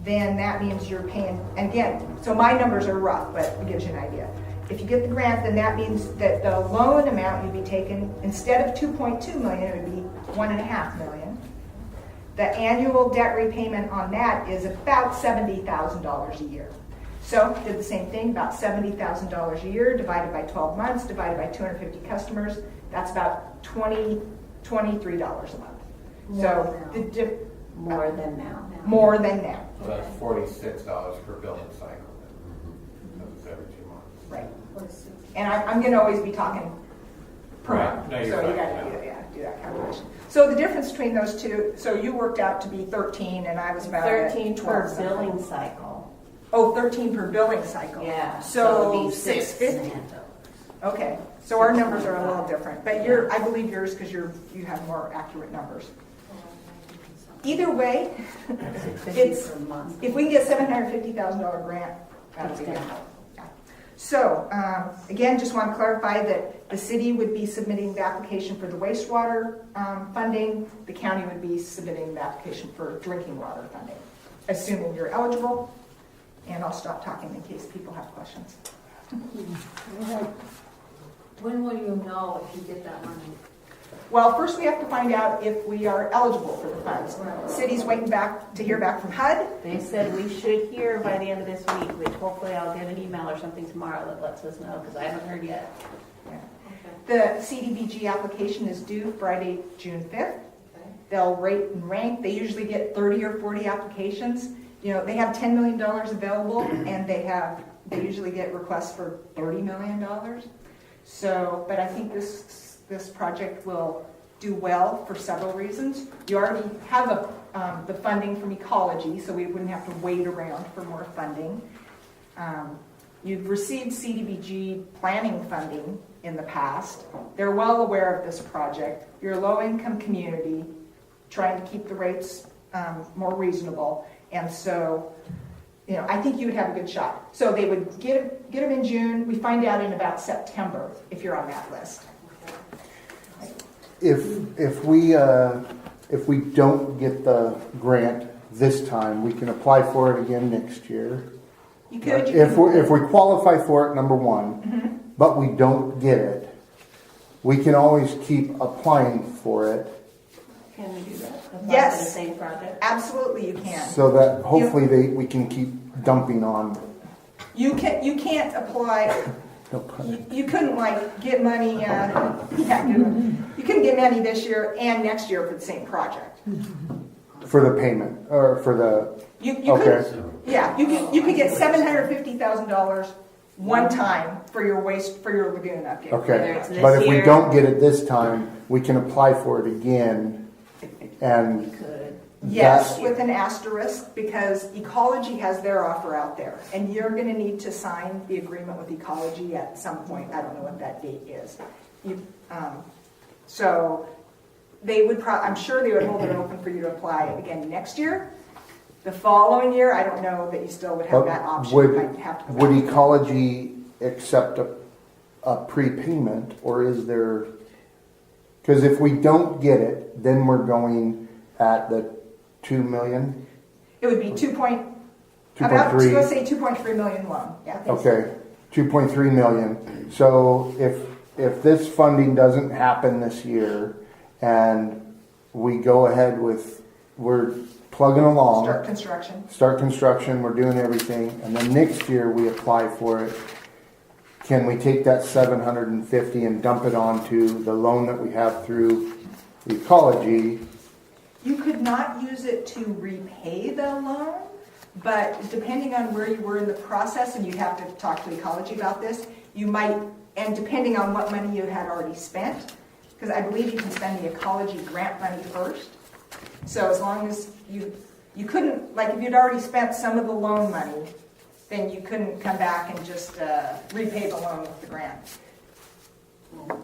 then that means you're paying, and again, so my numbers are rough, but it gives you an idea. If you get the grant, then that means that the loan amount you'd be taking, instead of 2.2 million, it would be 1.5 million. The annual debt repayment on that is about $70,000 a year. So did the same thing, about $70,000 a year divided by 12 months, divided by 250 customers. That's about $23 a month. More than now. More than now. So that's $46 per billing cycle. Because it's every 2 months. Right. And I'm going to always be talking per Right. month. No, you're So you right, got to yeah. do that calculation. So the difference between those two, so you worked out to be 13 and I was about 13 at per 12. billing cycle. Oh, 13 per billing cycle. Yeah. So it'd be six 650. and a half. Okay, so our numbers are a little different, but I believe yours because you have more accurate numbers. Either way, It's per month. if we can get $750,000 grant, that'll be good. Yeah. So, again, just want to clarify that the city would be submitting the application for the wastewater funding. The county would be submitting the application for drinking water funding, assuming you're eligible. And I'll stop talking in case people have questions. When will you know if you get that money? Well, first we have to find out if we are eligible for the funds. City's waiting to hear back from HUD. They said we should hear by the end of this week, which hopefully I'll get an email or something tomorrow that lets us know, because I haven't heard yet. The CDBG application is due Friday, June 5th. They'll rate and rank. They usually get 30 or 40 applications. You know, they have $10 million available, and they usually get requests for $30 million. So, but I think this project will do well for several reasons. You already have the funding from ecology, so we wouldn't have to wait around for more funding. You've received CDBG planning funding in the past. They're well aware of this project. You're a low-income community trying to keep the rates more reasonable. And so, you know, I think you would have a good shot. So they would get them in June. We find out in about September if you're on that list. If we don't get the grant this time, we can apply for it again next year. You could. If we qualify for it, number one, but we don't get it, we can always keep applying for it Can we do that? Apply Yes. for the same project? Absolutely you can. so that hopefully we can keep dumping on. You can't apply. No pun. You couldn't like get money. You couldn't get money this year and next year for the same project. For the payment or for the You okay. could. Yeah, you could get $750,000 one time for your lagoon upgrade. Whether Okay, it's this but if we year- don't get it this time, we can apply for it again, and Could. Yes, that- with an asterisk, because Ecology has their offer out there, and you're going to need to sign the agreement with Ecology at some point. I don't know what that date is. So they would. I'm sure they would hold it open for you to apply again next year. The following year, I don't know that you still would have that option. You might have to go Would back. Ecology accept a prepayment, or is there? Because if we don't get it, then we're going at the 2 million. It would be 2.3. 2.3. Let's say 2.3 million loan. Yeah. Okay, 2.3 million. So if this funding doesn't happen this year, and we go ahead with, we're plugging along. Start construction. We're doing everything, and then next year we apply for it. Can we take that 750 and dump it onto the loan that we have through Ecology? You could not use it to repay the loan, but depending on where you were in the process, and you'd have to talk to Ecology about this, you might, and depending on what money you had already spent, because I believe you can spend the Ecology grant money first. So as long as you couldn't, like if you'd already spent some of the loan money, then you couldn't come back and just repay the loan with the grant.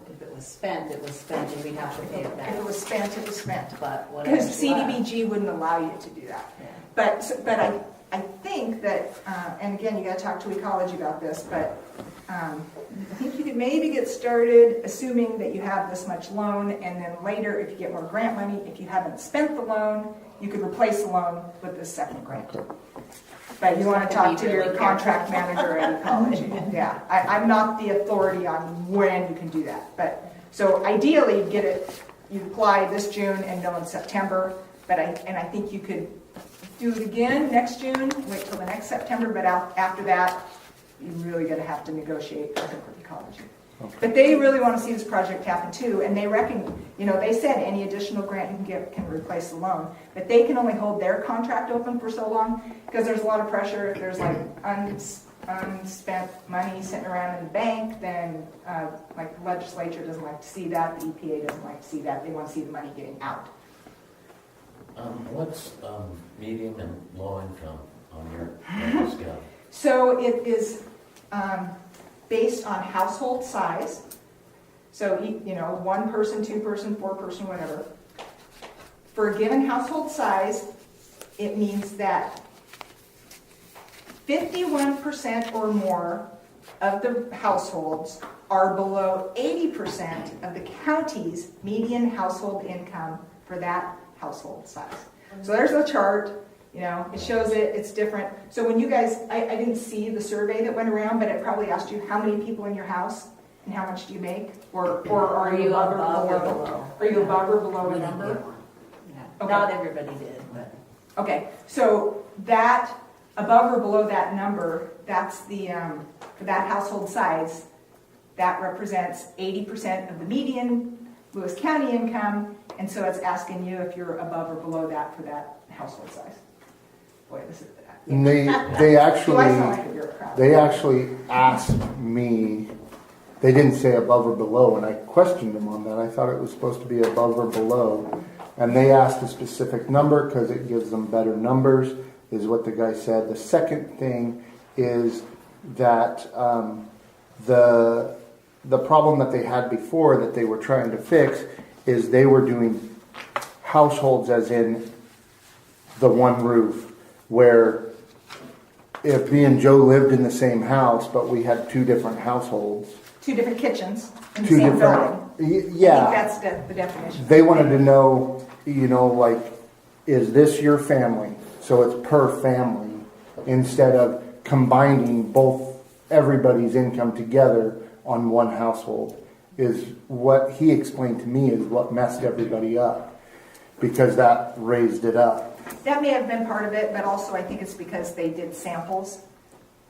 If it was spent, and we'd have to pay it back. If it was spent, it was spent. But whatever. Because CDBG wouldn't allow you to do that. Yeah. But I think that, and again, you got to talk to Ecology about this, but I think you could maybe get started assuming that you have this much loan, and then later, if you get more grant money, if you haven't spent the loan, you could replace the loan with this second grant. But you want to talk to your contract manager at Ecology. Yeah, I'm not the authority on when you can do that. But so ideally, you apply this June and know in September. But I think you could do it again next June. Wait till the next September. But after that, you're really going to have to negotiate, I think, with Ecology. Okay. But they really want to see this project happen too, and they reckon, they said any additional grant you can get can replace the loan, but they can only hold their contract open for so long because there's a lot of pressure. If there's like unspent money sitting around in the bank, then like the legislature doesn't like to see that, the EPA doesn't like to see that. They want to see the money getting out. What's medium and low income on your scale? So it is based on household size. So, one person, two person, four person, whatever. For a given household size, it means that 51% or more of the households are below 80% of the county's median household income for that household size. So there's the chart, it shows it's different. So when you guys, I didn't see the survey that went around, but it probably asked you how many people in your house and how much do you make? Or are you above or below? Are you above or below a number? Okay. Not everybody did, but. Okay, so that, above or below that number, that's the, for that household size, that represents 80% of the median Lewis County income, and so it's asking you if you're above or below that for that household size. Boy, this is that. And they Do I sound like actually a bureaucrat? they actually asked me. They didn't say above or below, and I questioned them on that. I thought it was supposed to be above or below, and they asked a specific number because it gives them better numbers, is what the guy said. The second thing is that the problem that they had before that they were trying to fix is they were doing households as in the one roof, where if me and Joe lived in the same house but we had two different households, Two different kitchens in the two same different, building. yeah, I think that's the definition. they wanted to know, like, is this your family? So it's per family instead of combining both everybody's income together on one household, is what he explained to me is what messed everybody up, because that raised it up. That may have been part of it, but also I think it's because they did samples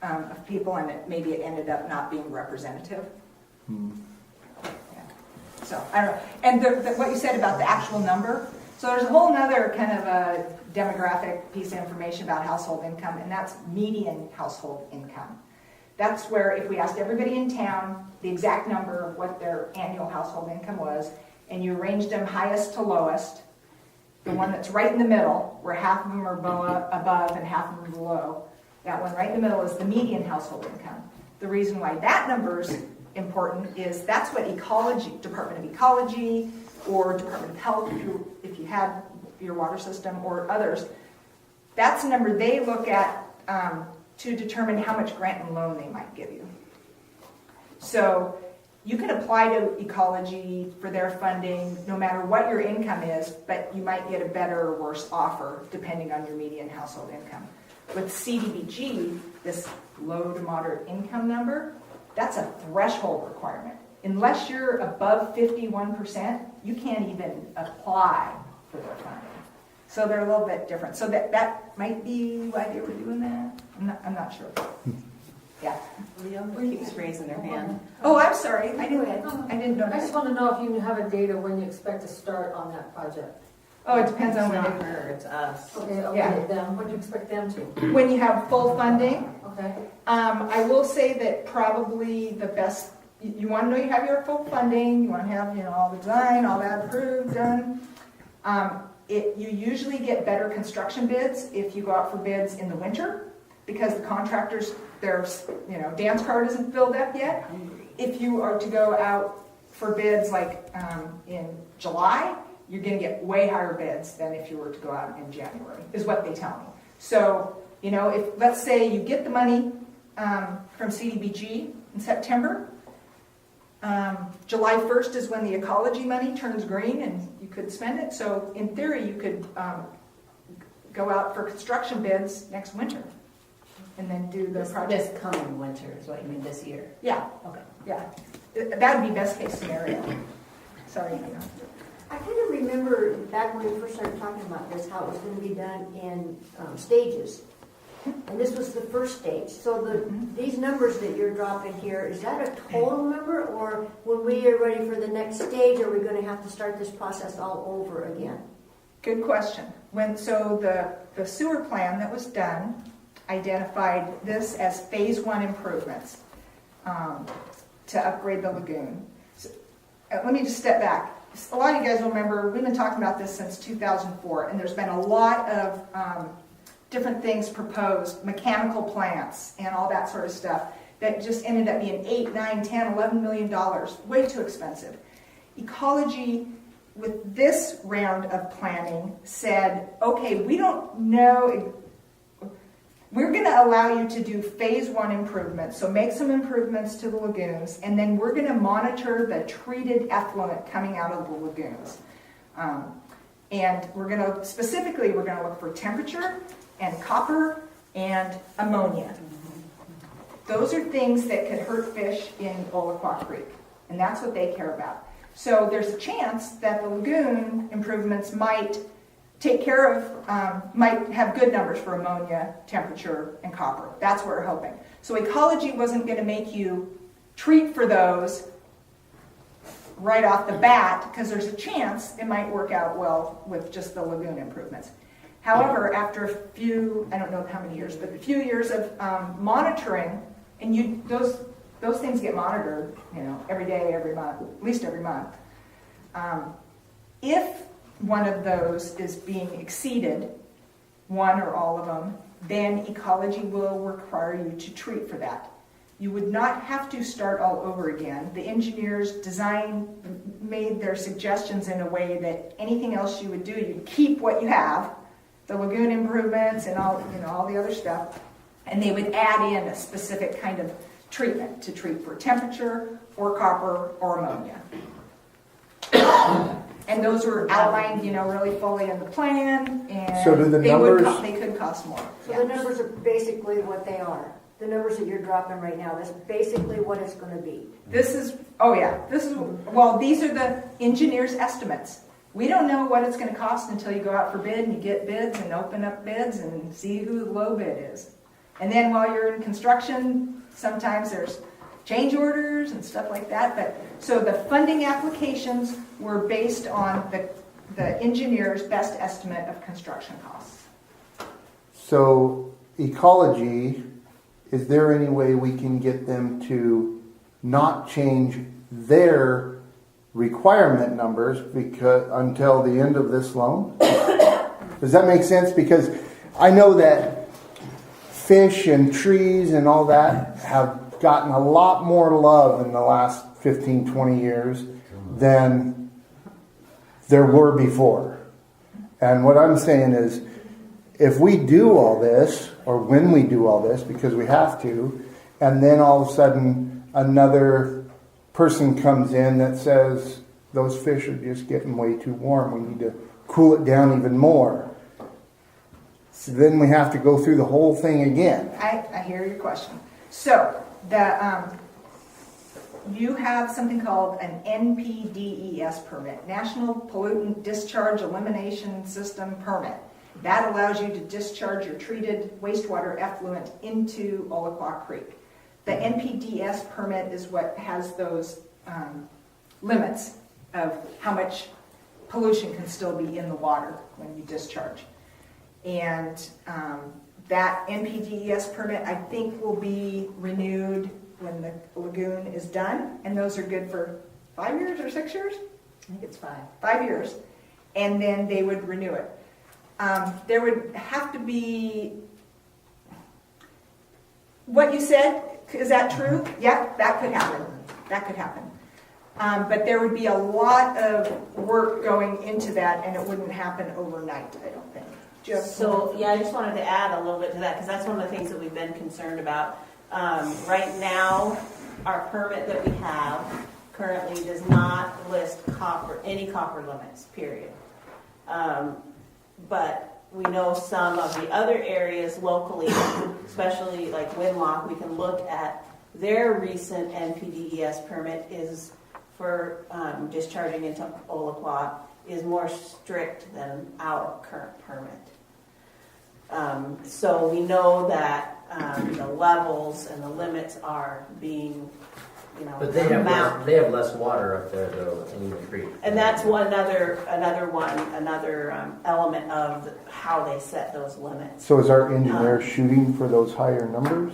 of people and maybe it ended up not being representative. Yeah. So, I don't know. And what you said about the actual number, so there's a whole nother kind of a demographic piece of information about household income, and that's median household income. That's where if we asked everybody in town the exact number of what their annual household income was, and you arranged them highest to lowest, the one that's right in the middle, where half of them are above and half of them are below, that one right in the middle is the median household income. The reason why that number is important is that's what Department of Ecology or Department of Health, if you had your water system or others, that's a number they look at to determine how much grant and loan they might give you. So you can apply to ecology for their funding no matter what your income is, but you might get a better or worse offer depending on your median household income. With CDBG, this low to moderate income number, that's a threshold requirement. Unless you're above 51%, you can't even apply for their funding. So they're a little bit different. So that might be why they were doing that. I'm not sure. Yeah. Leona keeps raising her hand. Oh, I'm sorry. I didn't know. I just want to know if you have a date of when you expect to start on that project. Oh, it depends on It's not when her, it's us. Okay, Yeah. then, when do you expect them to? when you have full funding. Okay, I will say that probably the best, you want to know you have your full funding, you want to have, all the design, all that approved, done. You usually get better construction bids if you go out for bids in the winter, because the contractors, Dan's card isn't filled up yet. If you are to go out for bids like in July, you're going to get way higher bids than if you were to go out in January, is what they tell me. So, if, let's say you get the money from CDBG in September, July 1st is when the ecology money turns green and you could spend it. So in theory, you could go out for construction bids next winter and then do the project. This coming winter is what you mean, this year? Yeah, Okay. yeah. That would be best case scenario. Sorry. I kind of remember back when we first started talking about this, how it was going to be done in stages. And this was the first stage. So these numbers that you're dropping here, is that a total number? Or when we are ready for the next stage, are we going to have to start this process all over again? Good question. So the sewer plan that was done identified this as phase 1 improvements to upgrade the lagoon. So, let me just step back. A lot of you guys will remember, we've been talking about this since 2004, and there's been a lot of different things proposed, mechanical plants and all that sort of stuff, that just ended up being 8, 9, 10, 11 million dollars, way too expensive. Ecology, with this round of planning, said, okay, we don't know, we're going to allow you to do phase 1 improvements, so make some improvements to the lagoons, and then we're going to monitor the treated effluent coming out of the lagoons. And we're going to, specifically, we're going to look for temperature and copper and ammonia. Those are things that could hurt fish in Olacqua Creek, and that's what they care about. So there's a chance that the lagoon improvements might take care of, might have good numbers for ammonia, temperature, and copper. That's what we're hoping. So ecology wasn't going to make you treat for those right off the bat, because there's a chance it might work out well with just the lagoon improvements. However, after a few, I don't know how many years, but a few years of monitoring, and those things get monitored, every day, every month, at least every month. If one of those is being exceeded, one or all of them, then ecology will require you to treat for that. You would not have to start all over again. The engineers made their suggestions in a way that anything else you would do, you'd keep what you have, the lagoon improvements and all the other stuff, and they would add in a specific kind of treatment to treat for temperature or copper or ammonia. And those were outlined, really fully in the plan, and So do the numbers- they could cost more. So the numbers are basically what they are. The numbers that you're dropping right now, that's basically what it's going to be. These are the engineers' estimates. We don't know what it's going to cost until you go out for bid and you get bids and open up bids and see who the low bid is. And then while you're in construction, sometimes there's change orders and stuff like that. So the funding applications were based on the engineer's best estimate of construction costs. So ecology, is there any way we can get them to not change their requirement numbers until the end of this loan? Does that make sense? Because I know that fish and trees and all that have gotten a lot more love in the last 15, 20 years than there were before. And what I'm saying is, if we do all this, or when we do all this, because we have to, and then all of a sudden another person comes in that says those fish are just getting way too warm, we need to cool it down even more. So then we have to go through the whole thing again. I hear your question. So you have something called an NPDES permit, National Pollutant Discharge Elimination System permit. That allows you to discharge your treated wastewater effluent into Olacqua Creek. The NPDES permit is what has those limits of how much pollution can still be in the water when you discharge. And that NPDES permit, I think, will be renewed when the lagoon is done. And those are good for 5 years or 6 years? I think it's 5. 5 years. And then they would renew it. There would have to be, what you said, is that true? Yeah, that could happen. That could happen. But there would be a lot of work going into that, and it wouldn't happen overnight, I don't think. So, yeah, I just wanted to add a little bit to that, because that's one of the things that we've been concerned about. Right now, our permit that we have currently does not list any copper limits, period. But we know some of the other areas locally, especially like Winlock, we can look at their recent NPDES permit is for discharging into Olacqua is more strict than our current permit. So we know that the levels and the limits are being, But they have less water up there though in the creek. and that's another element of how they set those limits. So is our engineer shooting for those higher numbers?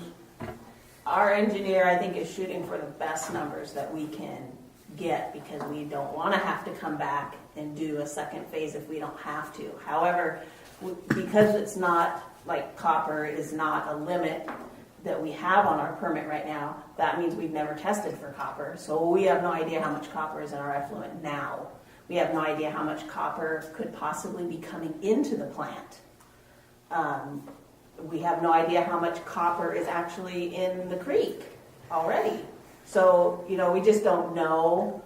Our engineer, I think, is shooting for the best numbers that we can get, because we don't want to have to come back and do a second phase if we don't have to. However, because it's not like copper is not a limit that we have on our permit right now, that means we've never tested for copper. So we have no idea how much copper is in our effluent now. We have no idea how much copper could possibly be coming into the plant. We have no idea how much copper is actually in the creek already. So, we just don't know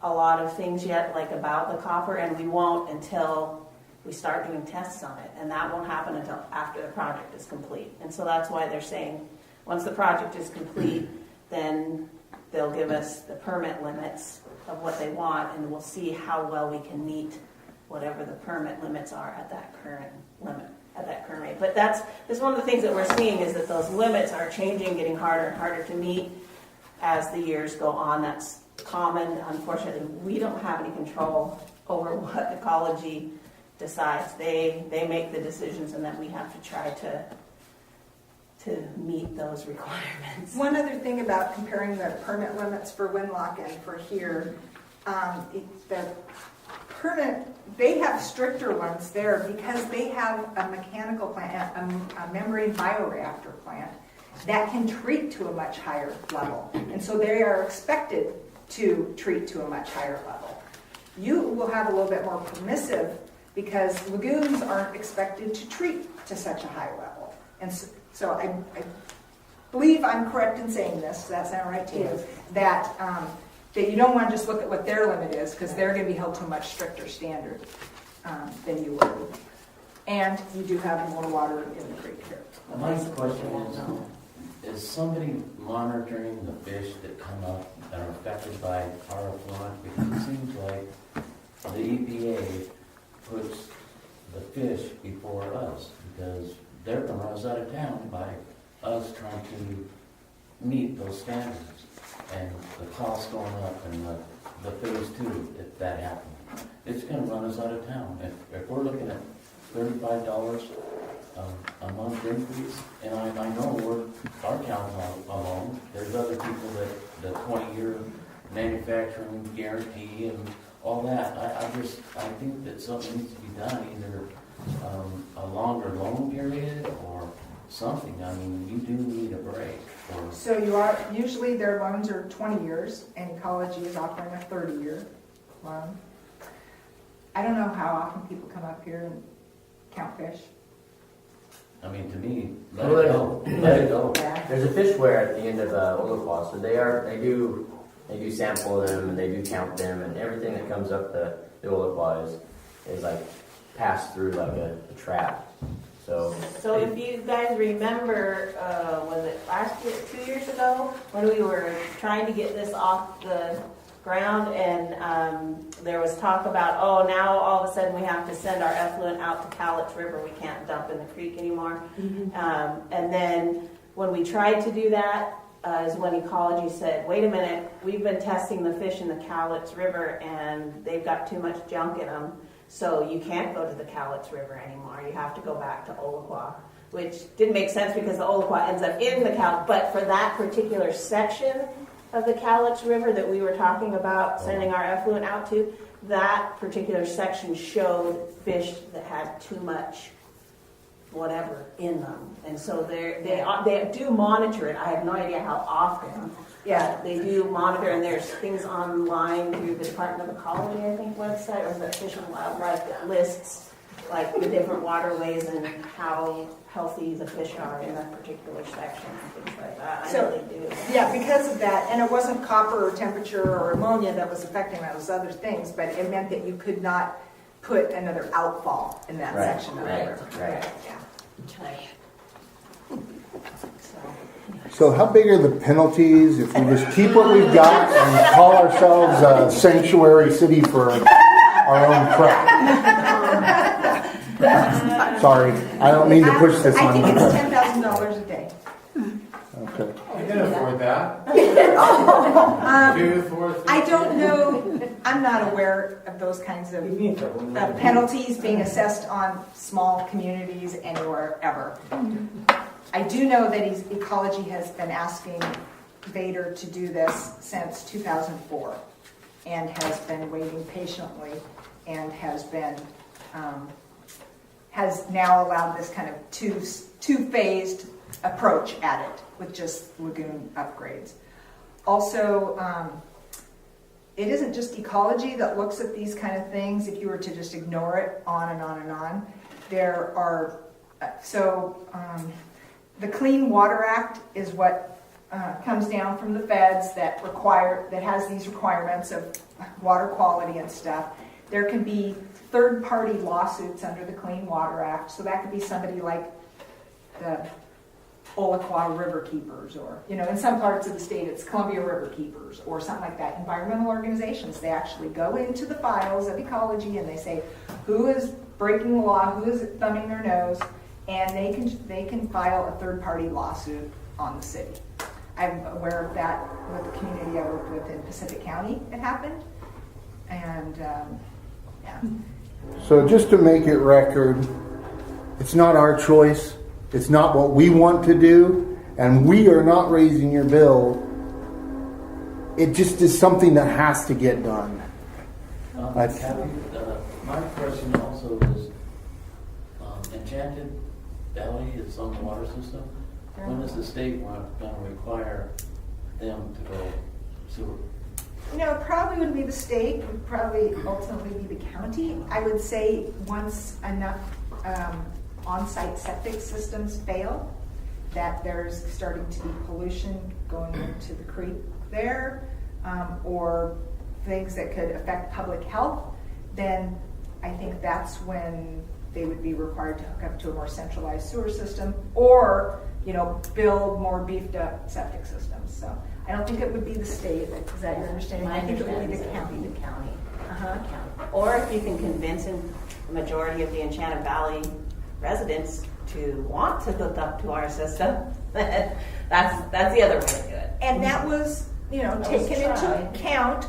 a lot of things yet, like about the copper, and we won't until we start doing tests on it. And that won't happen until after the project is complete. And so that's why they're saying, once the project is complete, then they'll give us the permit limits of what they want, and we'll see how well we can meet whatever the permit limits are at that current limit, at that current rate. But that's one of the things that we're seeing, is that those limits are changing, getting harder and harder to meet as the years go on. That's common. Unfortunately, we don't have any control over what ecology decides. They make the decisions, and then we have to try to meet those requirements. One other thing about comparing the permit limits for Winlock and for here, the permit, they have stricter ones there because they have a mechanical plant, a membrane bioreactor plant that can treat to a much higher level. And so they are expected to treat to a much higher level. You will have a little bit more permissive because lagoons aren't expected to treat to such a high level. And so I believe I'm correct in saying this, does that sound right to you? That you don't want to just look at what their limit is, because they're going to be held to a much stricter standard than you would. And you do have more water in the creek here. My question is somebody monitoring the fish that come up that are affected by our effluent? Because it seems like the EPA puts the fish before us, because they're going to run us out of town by us trying to meet those standards. And the cost going up, and the phase two, if that happens, it's going to run us out of town. If we're looking at $35 a month increase, and I know our town alone, there's other people that the 20-year manufacturing guarantee and all that. I think that something needs to be done, either a longer loan period or something. I mean, you do need a break. So usually their loans are 20 years, and Ecology is offering a 30-year loan. I don't know how often people come up here and count fish. I mean, to me, Let it go. Let it go. Yeah. There's a fish weir at the end of Olacqua, so they do sample them, and they do count them, and everything that comes up the Olacqua is like passed through like a trap. So if you guys remember, was it last year, 2 years ago, when we were trying to get this off the ground, and there was talk about, now all of a sudden we have to send our effluent out to Cowlitz River. We can't dump in the creek anymore. Mm-hmm. And then when we tried to do that, is when Ecology said, wait a minute, we've been testing the fish in the Cowlitz River, and they've got too much junk in them. So you can't go to the Cowlitz River anymore. You have to go back to Olacqua, which didn't make sense because the Olacqua ends up in the Cowlitz. But for that particular section of the Cowlitz River that we were talking about sending our effluent out to, that particular section showed fish that had too much whatever in them. And so they do monitor it. I have no idea how often. Yeah, they do monitor, and there's things online through the Department of Ecology, I think, website, or the Fish and Wildlife, that lists like the different waterways and how healthy the fish are in that particular section and things like that. I know they do. Yeah, because of that, and it wasn't copper or temperature or ammonia that was affecting those other things, but it meant that you could not put another outfall in that section of the river. Right. Yeah. So how big are the penalties if we just keep what we've got and call ourselves a sanctuary city for our own crap? Sorry, I don't mean to push this I on think you. it's $10,000 a day. Okay. I can afford that. I don't know, I'm not aware of those kinds of penalties being assessed on small communities anywhere ever. I do know that Ecology has been asking Vader to do this since 2004 and has been waiting patiently and has been has now allowed this kind of two-phased approach at it with just lagoon upgrades. Also, it isn't just ecology that looks at these kind of things. If you were to just ignore it on and on and on, there are, the Clean Water Act is what comes down from the feds that has these requirements of water quality and stuff. There can be third-party lawsuits under the Clean Water Act, so that could be somebody like the Olakwa River Keepers, or, in some parts of the state it's Columbia River Keepers, or something like that. Environmental organizations, they actually go into the files of ecology and they say who is breaking the law, who is thumbing their nose, and they can file a third-party lawsuit on the city. I'm aware of that with the community I worked with in Pacific County. It happened, and yeah. So just to make it record, it's not our choice. It's not what we want to do, and we are not raising your bill. It just is something that has to get done. Kathy, my question also is, Enchanted Valley is on the water system. When is the state going to require them to go sewer? It probably wouldn't be the state. It would probably ultimately be the county. I would say once enough on-site septic systems fail, that there's starting to be pollution going into the creek there, or things that could affect public health, then I think that's when they would be required to hook up to a more centralized sewer system, or build more beefed up septic systems. So I don't think it would be the state. Is that your understanding? I think it would be the county. The county. Uh-huh. Or if you can convince the majority of the Enchanted Valley residents to want to hook up to our system, that's the other way to do it. And that was, taken into account,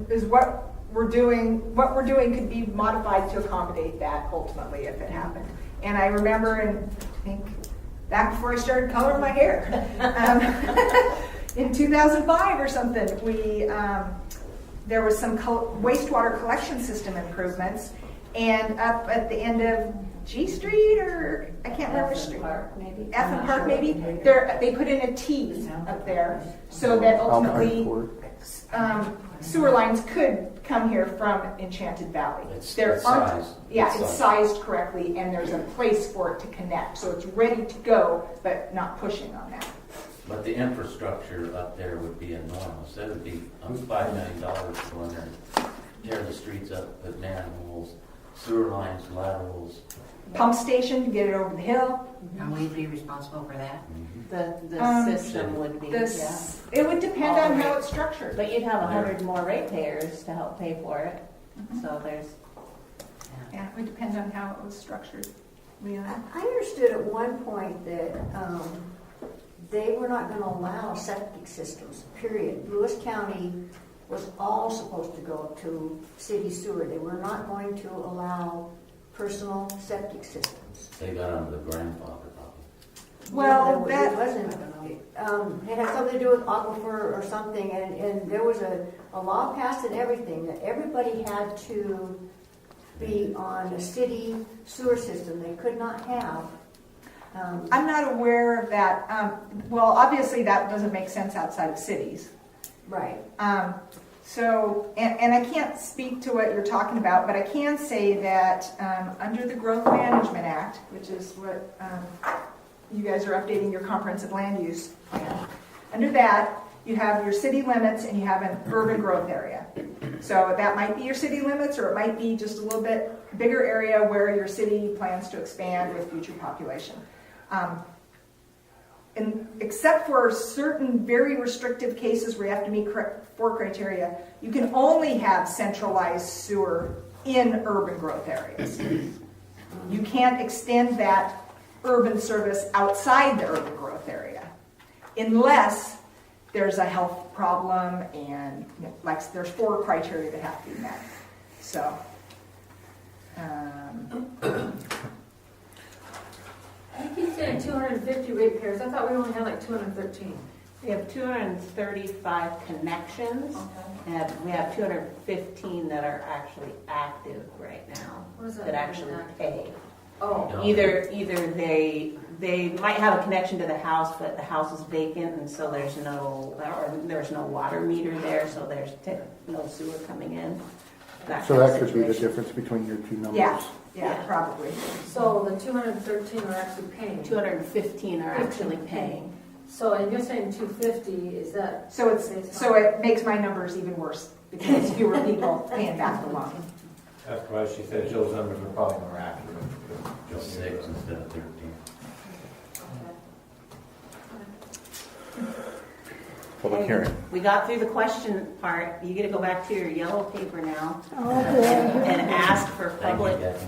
is what we're doing. What we're doing could be modified to accommodate that ultimately if it happened. And I remember, I think back before I started coloring my hair, in 2005 or something, there was some wastewater collection system improvements, and up at the end of G Street, or I can't remember street. Park, maybe. F and Park, maybe. They put in a T up there so that ultimately sewer lines could come here from Enchanted Valley. It's sized. Yeah, it's sized correctly, and there's a place for it to connect, so it's ready to go, but not pushing on that. But the infrastructure up there would be enormous. It would be $5 million to go in there and tear the streets up, put manholes, sewer lines, laterals. Pump station to get it over the hill. And we'd be responsible for that? The system would be, It would depend on how it's structured. But you'd have 100 more ratepayers to help pay for it. So there's... Yeah, it would depend on how it was structured. Leon? I understood at one point that they were not going to allow septic systems, period. Lewis County was all supposed to go to city sewer. They were not going to allow personal septic systems. They got under the grandfather probably. Well, it wasn't. It had something to do with aquifer or something, and there was a law passed and everything that everybody had to be on a city sewer system. They could not have. I'm not aware of that. Well, obviously that doesn't make sense outside of cities. Right. So, and I can't speak to what you're talking about, but I can say that under the Growth Management Act, which is what you guys are updating your comprehensive land use plan, under that you have your city limits and you have an urban growth area. So that might be your city limits, or it might be just a little bit bigger area where your city plans to expand with future population. And except for certain very restrictive cases where you have to meet 4 criteria, you can only have centralized sewer in urban growth areas. You can't extend that urban service outside the urban growth area unless there's a health problem and there's 4 criteria that have to be met. So, You keep saying 250 ratepayers. I thought we only had like 213. We have 235 connections, Okay. and we have 215 that are actually active right now, What does that that mean, actually active? pay. Oh, No. Either they might have a connection to the house, but the house is vacant, and so there's no water meter there, so there's no sewer coming in. So kind of that could be the situation. difference between your two numbers. Yeah, Yeah. probably. so the 213 are actually paying. 215 are actually paying. So, and you're saying 250, is that? So based it makes my numbers even worse because fewer people paying back the loan. That's why she said Jill's numbers are probably more accurate. Just 6 instead of 13. Public Hey, hearing. We got through the question part. You get to go back to your yellow paper now Okay. and ask for Thank you, public. Kathy.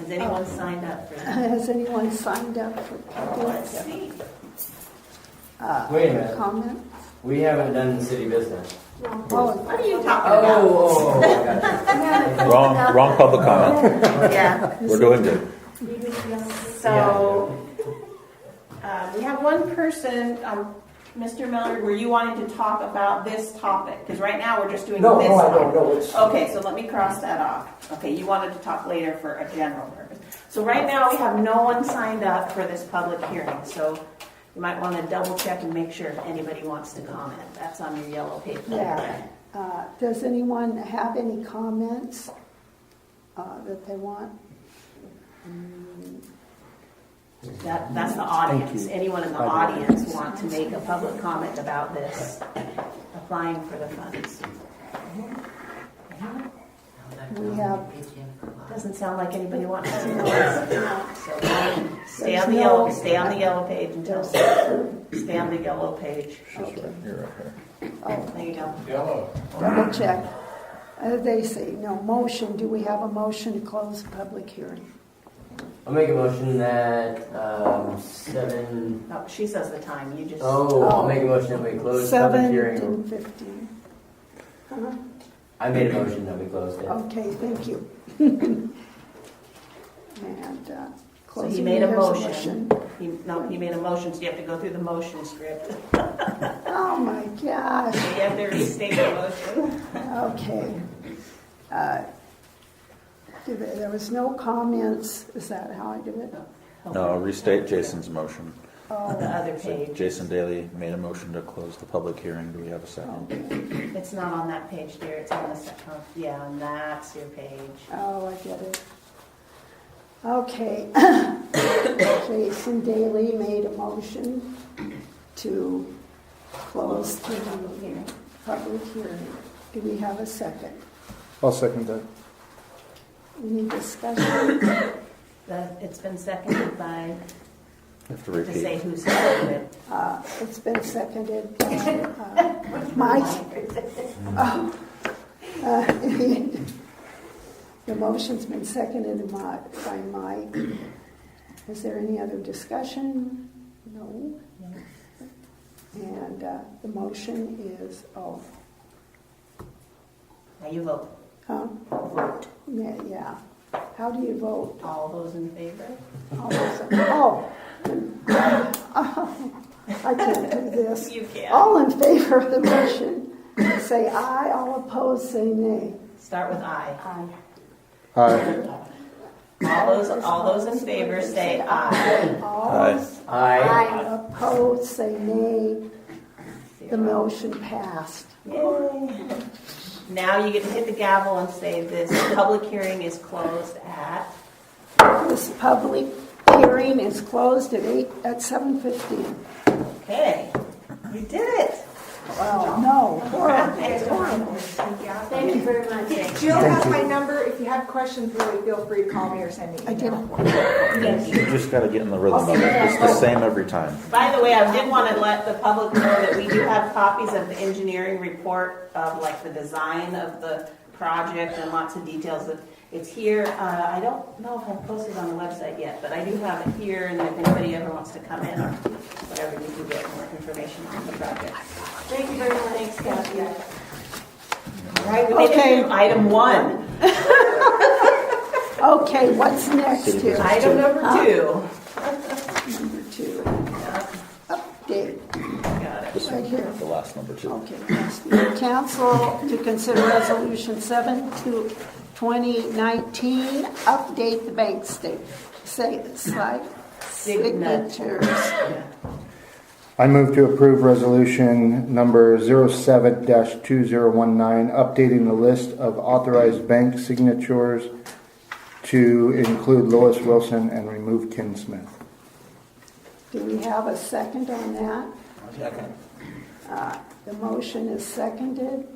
Has anyone signed up for that? Has anyone signed up for public Let's see. Wait a minute. comment? We haven't done city business. Oh, What are you talking about? Oh, I got you. Wrong public comment. Yeah. We're doing good. So, we have one person, Mr. Miller, were you wanting to talk about this topic? Because right now we're just doing No, this no, I one. don't know. It's, Okay, so let me cross that off. Okay, you wanted to talk later for a general purpose. So right now, we have no one signed up for this public hearing, so you might want to double check and make sure if anybody wants to comment. That's on your yellow paper. yeah. Does anyone have any comments that they want? That's the audience. you. Anyone in the audience want to make a public comment about this, applying for the funds? We have- Doesn't sound like anybody wants to know this. So stay on the yellow page until, stay on the yellow page. She's right here, right here. Oh, There you go. Yellow. double check. They say no motion. Do we have a motion to close the public hearing? I'll make a motion that 7. Oh, she says the time, you just. I'll make a motion that we close public hearing. 7:15. Uh-huh. I made a motion that we closed it. Okay, thank you. And So closing. he made a there's motion. He made a motion, so you have to go through the motion script. Oh, my gosh. So you have to restate the motion. Okay. There was no comments. Is that how I do it? No, restate Jason's motion. The Oh, other So page. Jason Daly made a motion to close the public hearing. Do we have a second? okay. It's not on that page, dear. It's on the second. Yeah, and that's your page. Oh, I get it. Okay. Jason Daly made a motion to close the public hearing. Do we have a second? I'll second that. Any discussion? It's been seconded by, You have to to say repeat. who seconded it. It's been seconded by Mike. The motion's been seconded by Mike. Is there any other discussion? No. And the motion is, Now you vote. Vote. yeah. How do you vote? All those in favor? All those- I can't do this. You can. All in favor of the motion, say aye. All opposed, say nay. Start with I. Aye. All those in favor say aye. All Aye. opposed, say nay. The motion passed. Yay. Now you get to hit the gavel and say this public hearing is closed at. This public hearing is closed at 7:15. Okay, you did it. Well, no, horrible. It's horrible. Thank you very much. Jill has my number. If you have questions, really feel free to call me or send me an I did. email. You just got to get in the rhythm of it. It's the same every time. By the way, I did want to let the public know that we do have copies of the engineering report of like the design of the project and lots of details. It's here. I don't know if I've posted it on the website yet, but I do have it here, and if anybody ever wants to come in or whatever, you can get more information on the project. Thank you very much. Thanks, Kathy. All right, we made it Okay. through item 1. Okay, what's next here? Item number 2. Number 2. Update. Got it. Right here. which is, Okay, yes. Council to consider resolution 7 to 2019, update the bank signatures. I move to approve resolution number 07-2019, updating the list of authorized bank signatures to include Lois Wilson and remove Ken Smith. Do we have a second on that? Second. The motion is seconded.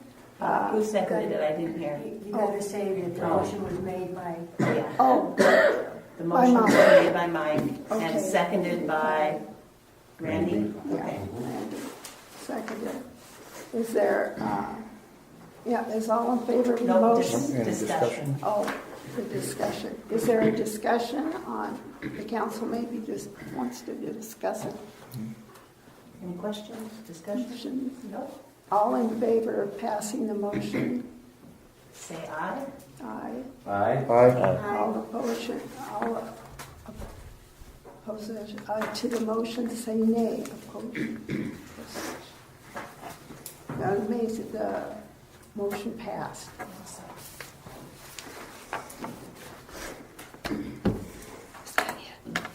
Who seconded it? I didn't hear. You gotta say that the motion was made by, Yeah. Oh, The motion was Mike. made by Mike and Okay. seconded by Randy. yeah, Okay. Randy, seconded. Is there, is all in favor of the No, motion? Any discussion. Oh, the discussion. Is there a discussion on, the council maybe just wants to discuss it? Any questions, discussion? No? All in favor of passing the motion? Say aye. Aye. Aye. Aye. All opposition, to the motion, say nay. Opposition. That makes it, the motion passed.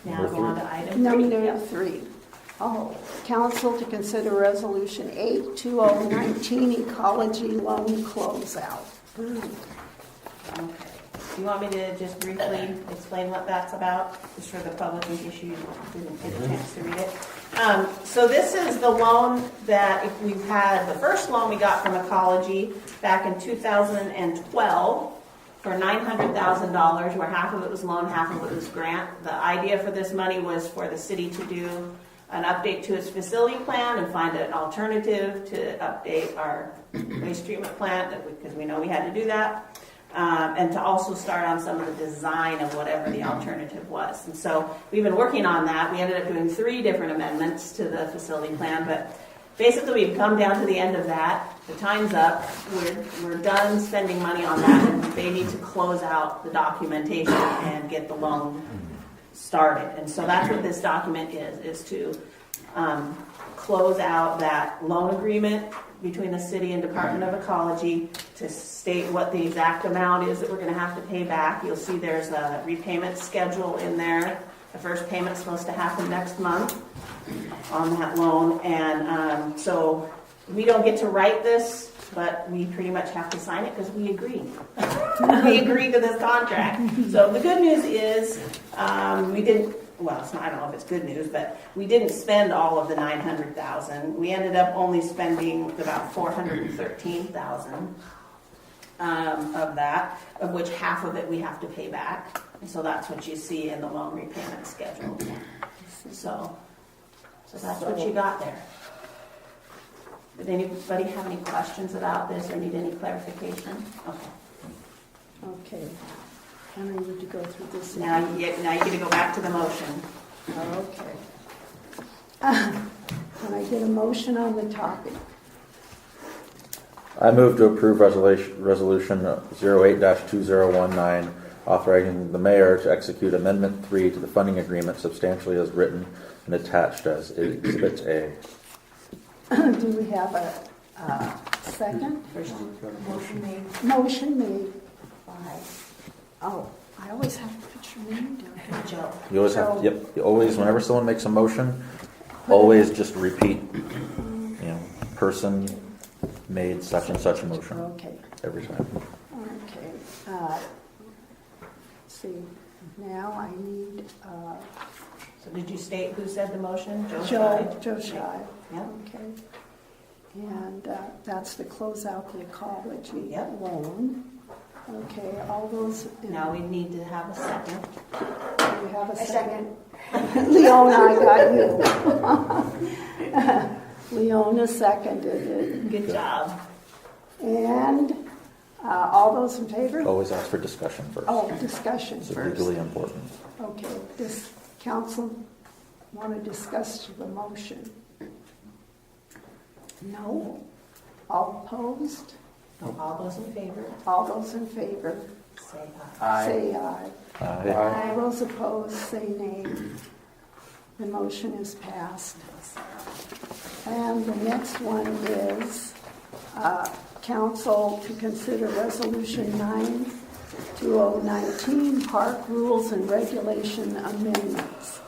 Now go on to item 3. Number Yeah. 3. Council to consider resolution 8/2019 ecology loan closeout. Okay. Do you want me to just briefly explain what that's about, just for the public in case you didn't get a chance to read it? So this is the loan that if we've had, the first loan we got from Ecology back in 2012 for $900,000, where half of it was loan, half of it was grant. The idea for this money was for the city to do an update to its facility plan and find an alternative to update our waste treatment plant, because we know we had to do that. And to also start on some of the design of whatever the alternative was. And so we've been working on that. We ended up doing 3 different amendments to the facility plan, but basically we've come down to the end of that. The time's up. We're done spending money on that, and they need to close out the documentation and get the loan started. And so that's what this document is to close out that loan agreement between the city and Department of Ecology to state what the exact amount is that we're going to have to pay back. You'll see there's a repayment schedule in there. The first payment's supposed to happen next month on that loan. And so we don't get to write this, but we pretty much have to sign it because we agree. We agree to this contract. So the good news is we didn't, well, it's not, I don't know if it's good news, but we didn't spend all of the $900,000. We ended up only spending about $413,000 of that, of which half of it we have to pay back. And so that's what you see in the loan repayment schedule. So that's what you got there. Did anybody have any questions about this or need any clarification? Okay. Okay. And I need to go through this. Now you get to go back to the motion. Okay. Can I get a motion on the topic? I move to approve resolution 08-2019, authorizing the mayor to execute Amendment 3 to the funding agreement substantially as written and attached as Exhibit A. Do we have a second? Motion made. Motion made by, I always have to put your name down. Good job. You always have, you always, whenever someone makes a motion, always just repeat, person made such and such a motion Okay. every time. Okay. See, now I need, So did you state who said the motion? Joe Shy. Yeah. Okay. And that's to close out the ecology Yep. loan. Okay, all those. Now we need to have a second. Do you have a a second. Leona, I got you. Leona seconded it. Good job. And all those in favor? Always ask for discussion first. Oh, discussion It's first. legally important. Okay, does council want to discuss the motion? No? All opposed? All those in favor, All those in favor, say aye. say aye. Aye. All those opposed, say nay. The motion is passed. And the next one is council to consider resolution 9/2019 park rules and regulation amendments.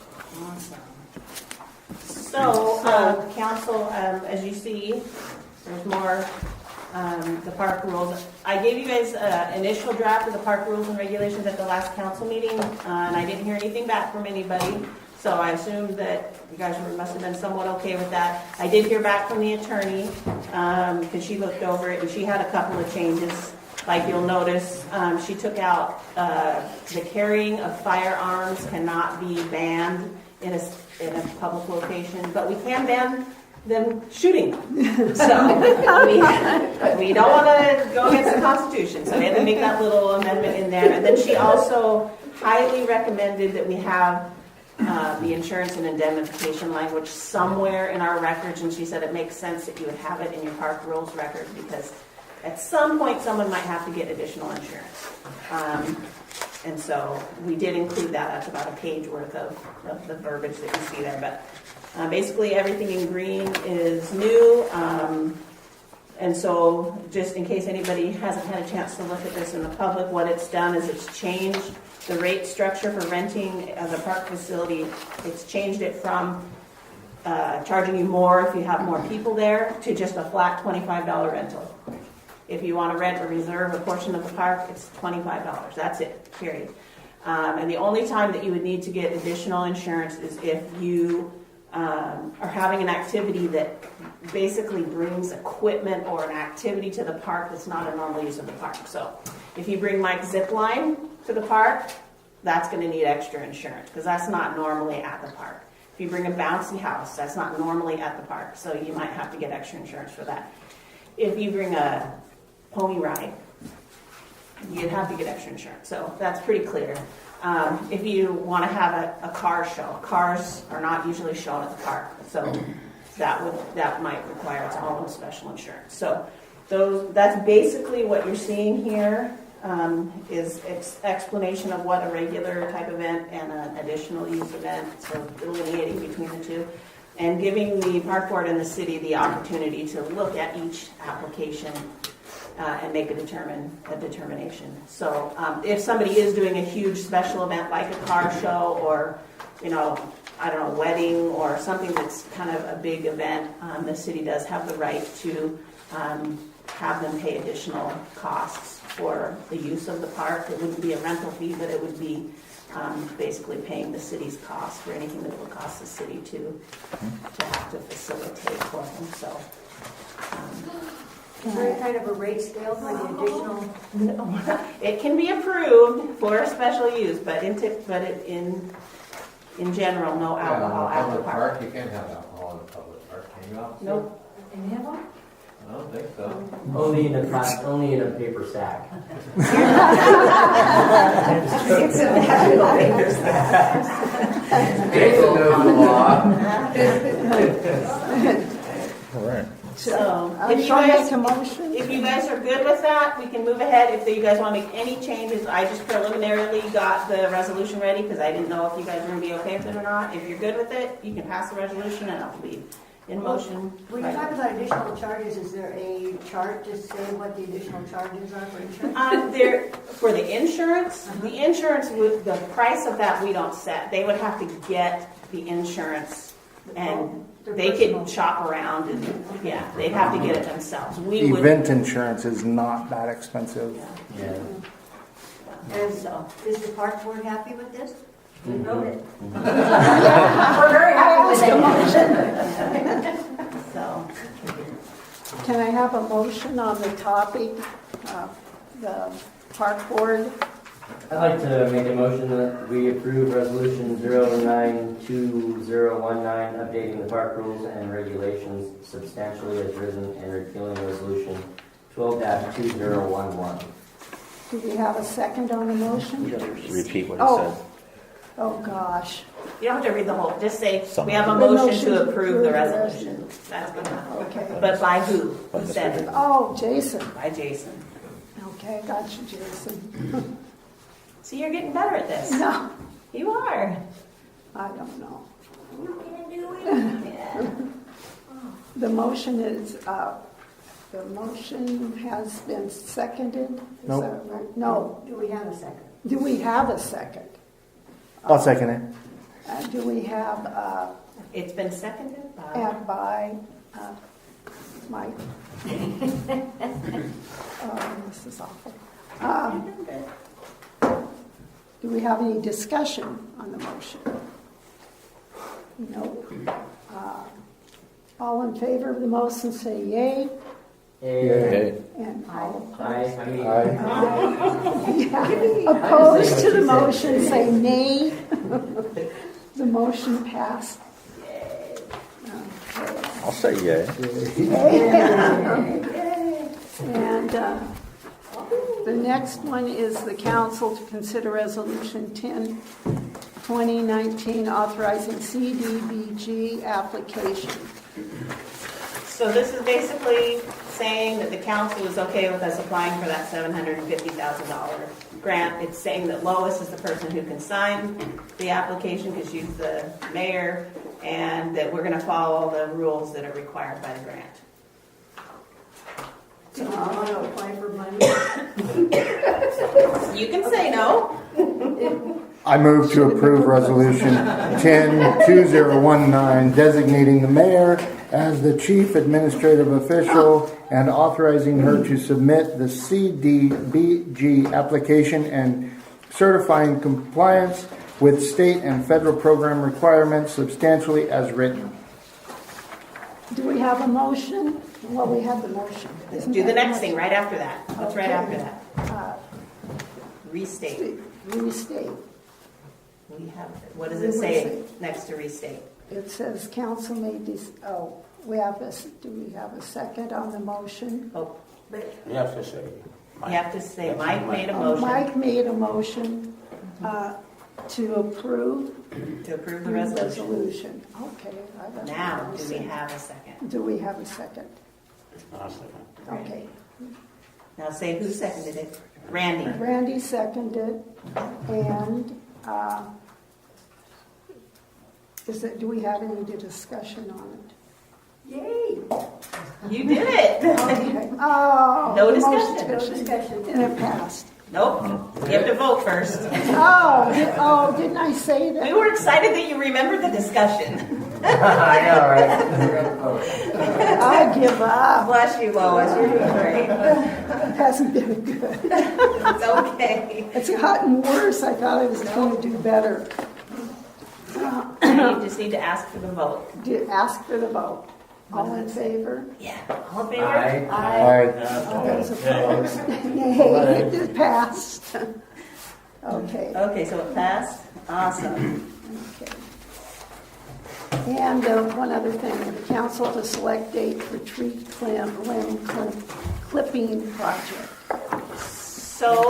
So, council, as you see, there's more, the park rules. I gave you guys an initial draft of the park rules and regulations at the last council meeting, and I didn't hear anything back from anybody. So I assumed that you guys must have been somewhat okay with that. I did hear back from the attorney, because she looked over it and she had a couple of changes. Like you'll notice, she took out, the carrying of firearms cannot be banned in a public location, but we can ban them shooting. So we don't want to go against the Constitution, so we had to make that little amendment in there. And then she also highly recommended that we have the insurance and indemnification language somewhere in our records, and she said it makes sense that you would have it in your park rules record because at some point someone might have to get additional insurance. And so we did include that. That's about a page worth of the verbiage that you see there. But basically everything in green is new. And so just in case anybody hasn't had a chance to look at this in the public, what it's done is it's changed the rate structure for renting as a park facility. It's changed it from charging you more if you have more people there to just a flat $25 rental. If you want to rent or reserve a portion of the park, it's $25. That's it, period. And the only time that you would need to get additional insurance is if you are having an activity that basically brings equipment or an activity to the park that's not a normal use of the park. So if you bring Mike's zip line to the park, that's going to need extra insurance because that's not normally at the park. If you bring a bouncy house, that's not normally at the park, so you might have to get extra insurance for that. If you bring a pony ride, you'd have to get extra insurance. So that's pretty clear. If you want to have a car show, cars are not usually shown at the park, so that might require its own special insurance. So that's basically what you're seeing here. Is explanation of what a regular type event and an additional use event, so delineating between the two, and giving the park board and the city the opportunity to look at each application and make a determination. So if somebody is doing a huge special event like a car show or, wedding or something that's kind of a big event, the city does have the right to have them pay additional costs for the use of the park. It wouldn't be a rental fee, but it would be basically paying the city's cost for anything that would cost the city to have to facilitate for them. So. Is there any kind of a rate scale for the additional? No, it can be approved for a special use, but in general, no alcohol at the park. You can't have alcohol in a public park, can you? Nope. And they have one? I don't think so. Only in a paper sack. It's a national paper stack. Jason knows the law. All right. So, If you make a motion, if you guys are good with that, we can move ahead. If you guys want to make any changes, I just preliminarily got the resolution ready because I didn't know if you guys were going to be okay with it or not. If you're good with it, you can pass the resolution and I'll be in motion. When you talk about additional charges, is there a chart to say what the additional charges are for insurance? For the insurance, the price of that we don't set. They would have to get the insurance and they could shop around and they'd have to get it themselves. Event insurance is not that expensive. Yeah. And so, is the park board happy with this? We wrote it. We're very happy with it. So, can I have a motion on the topic, the park board? I'd like to make a motion that we approve resolution 092019, updating the park rules and regulations substantially as written and repealing resolution 12-2011. Do we have a second on the motion? You gotta repeat what he Oh. said. Oh, gosh. you don't have to read the whole, just say, Some- we have a The motion to approve the resolution. That's good enough. Okay. But by who? By Who Mr. said it? Oh, Jason. By Jason. Okay, got you, Jason. See, you're getting better at this. No, You are. I don't know. Yeah. The motion is, the motion has been seconded. Is Nope. that right? No. Do we have a second? Do we have a second? I'll second it. Do we have, It's been seconded by, by Mike? Oh, this is awful. Do we have any discussion on the motion? No. All in favor of the motion say yay. Okay. And all Aye. opposed to the motion say nay. The motion passed. I'll say yay. And the next one is the council to consider resolution 10, 2019, authorizing CDBG application. so this is basically saying that the council is okay with us applying for that $750,000 grant. It's saying that Lois is the person who can sign the application because she's the mayor, and that we're going to follow the rules that are required by the grant. Do you want to apply for money? You can say no. I move to approve resolution 10-2019, designating the mayor as the chief administrative official and authorizing her to submit the CDBG application and certifying compliance with state and federal program requirements substantially as written. Do we have a motion? Well, we have the motion. Isn't Do the that next motion? thing right after that. What's right Okay. after that? Restate. Restate. We have, what does it say next to restate? It says council may we have a, do we have a second on the motion? Oh, You have to say. you have to say Mike made a motion Mike made a motion to approve to approve the resolution. Okay. I got Now, what do you we said. have a second? Do we have a second? Okay. Now say who seconded it? Randy. Randy seconded, and do we have any discussion on it? Yay! You did it. Okay. Oh, No the most discussion. Discussion. And it passed. Nope. You have to vote first. Didn't I say that? We were excited that you remembered the discussion. I know, right? I give up. Bless you, Lois. You're doing great. It hasn't been good. It's okay. It's gotten worse. I thought I was going to do better. Now you just need to ask for the vote. Ask for the vote. All in favor? Yeah. All in favor? Aye. All those opposed? Nay, it passed. Okay. Okay, so it passed. Awesome. Okay. And one other thing, the council to select date for tree limb clipping project. So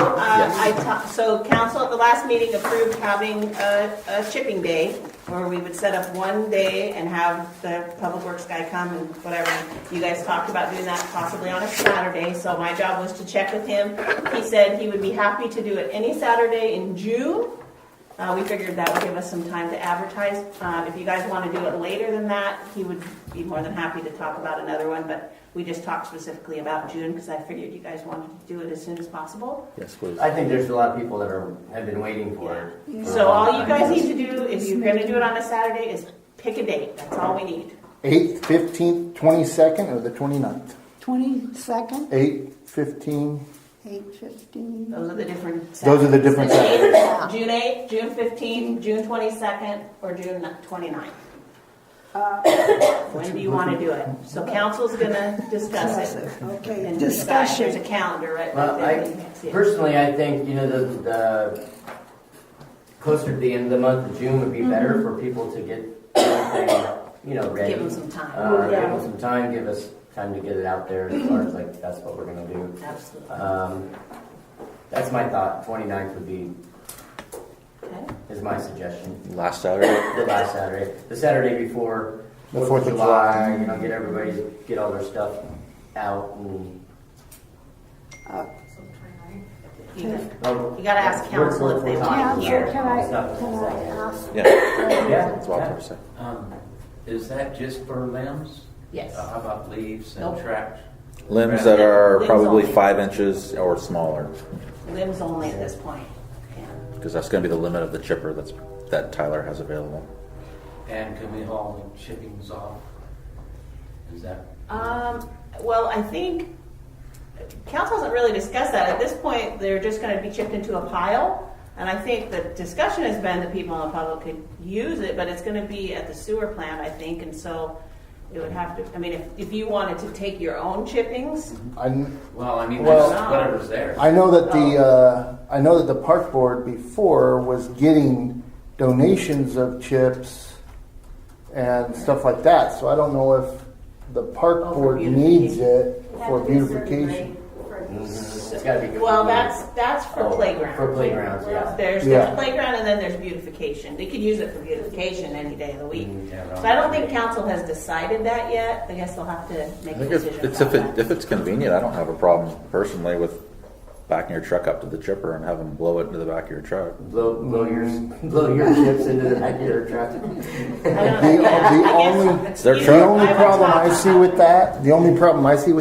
so council at the last meeting approved having a chipping day where we would set up one day and have the public works guy come and whatever. You guys talked about doing that possibly on a Saturday, so my job was to check with him. He said he would be happy to do it any Saturday in June. We figured that would give us some time to advertise. If you guys want to do it later than that, he would be more than happy to talk about another one, but we just talked specifically about June because I figured you guys wanted to do it as soon as possible. Yes, please. I think there's a lot of people that have been waiting for it. So all you guys need to do, if you're going to do it on a Saturday, is pick a date. That's all we need. 8th, 15th, 22nd, or the 29th? 22nd, 8, 15. 8:15. Those are the different. Those are the different Saturdays. June 8th, June 15th, June 22nd, or June 29th. When do you want to do it? So council's going to discuss it. Okay, And discussion. There's a calendar right Well, there. You can see it. Personally, I think, the closer to the end of the month of June would be better for people to get everything, ready. Give them some time. Give them some time, give us time to get it out there as far as that's what we're gonna do. Absolutely. That's my thought, 29th would be, Okay. is my suggestion. Last Saturday. The last Saturday, the Saturday before The 4th of July, get all their stuff out and. You got to ask council if they want to Council, hear. can I ask? Yeah. Yeah. That's what I was going to say. Is that just for limbs? Yes. How about leaves and Nope. tracks? Limbs that are Limbs probably only. 5 inches or smaller, Limbs only at this point. Yeah. because that's going to be the limit of the chipper that Tyler has available. And can we haul the chippings off? Is that? Well, I think council hasn't really discussed that. At this point, they're just going to be chipped into a pile. And I think the discussion has been that people in the public could use it, but it's going to be at the sewer plant, I think. And so it would have to, I mean, if you wanted to take your own chippings, Well, I mean, Well- there's whatever's there. I know that the park board before was getting donations of chips and stuff like that. So I don't know if the park Oh, for board needs it for beautification. It's gotta be good. well, that's for Oh, playground. For playgrounds, yeah. There's Yeah. playground and then there's beautification. They could use it for beautification any day of the week. Yeah, So I don't think council has decided that yet. I guess they'll have to make I a think decision if about that. if it's convenient, I don't have a problem personally with backing your truck up to the chipper and have them blow it into the back of your truck. Blow your chips into the back of your truck. I don't know. The I only- guess- their you truck. The know, only would problem talk I see with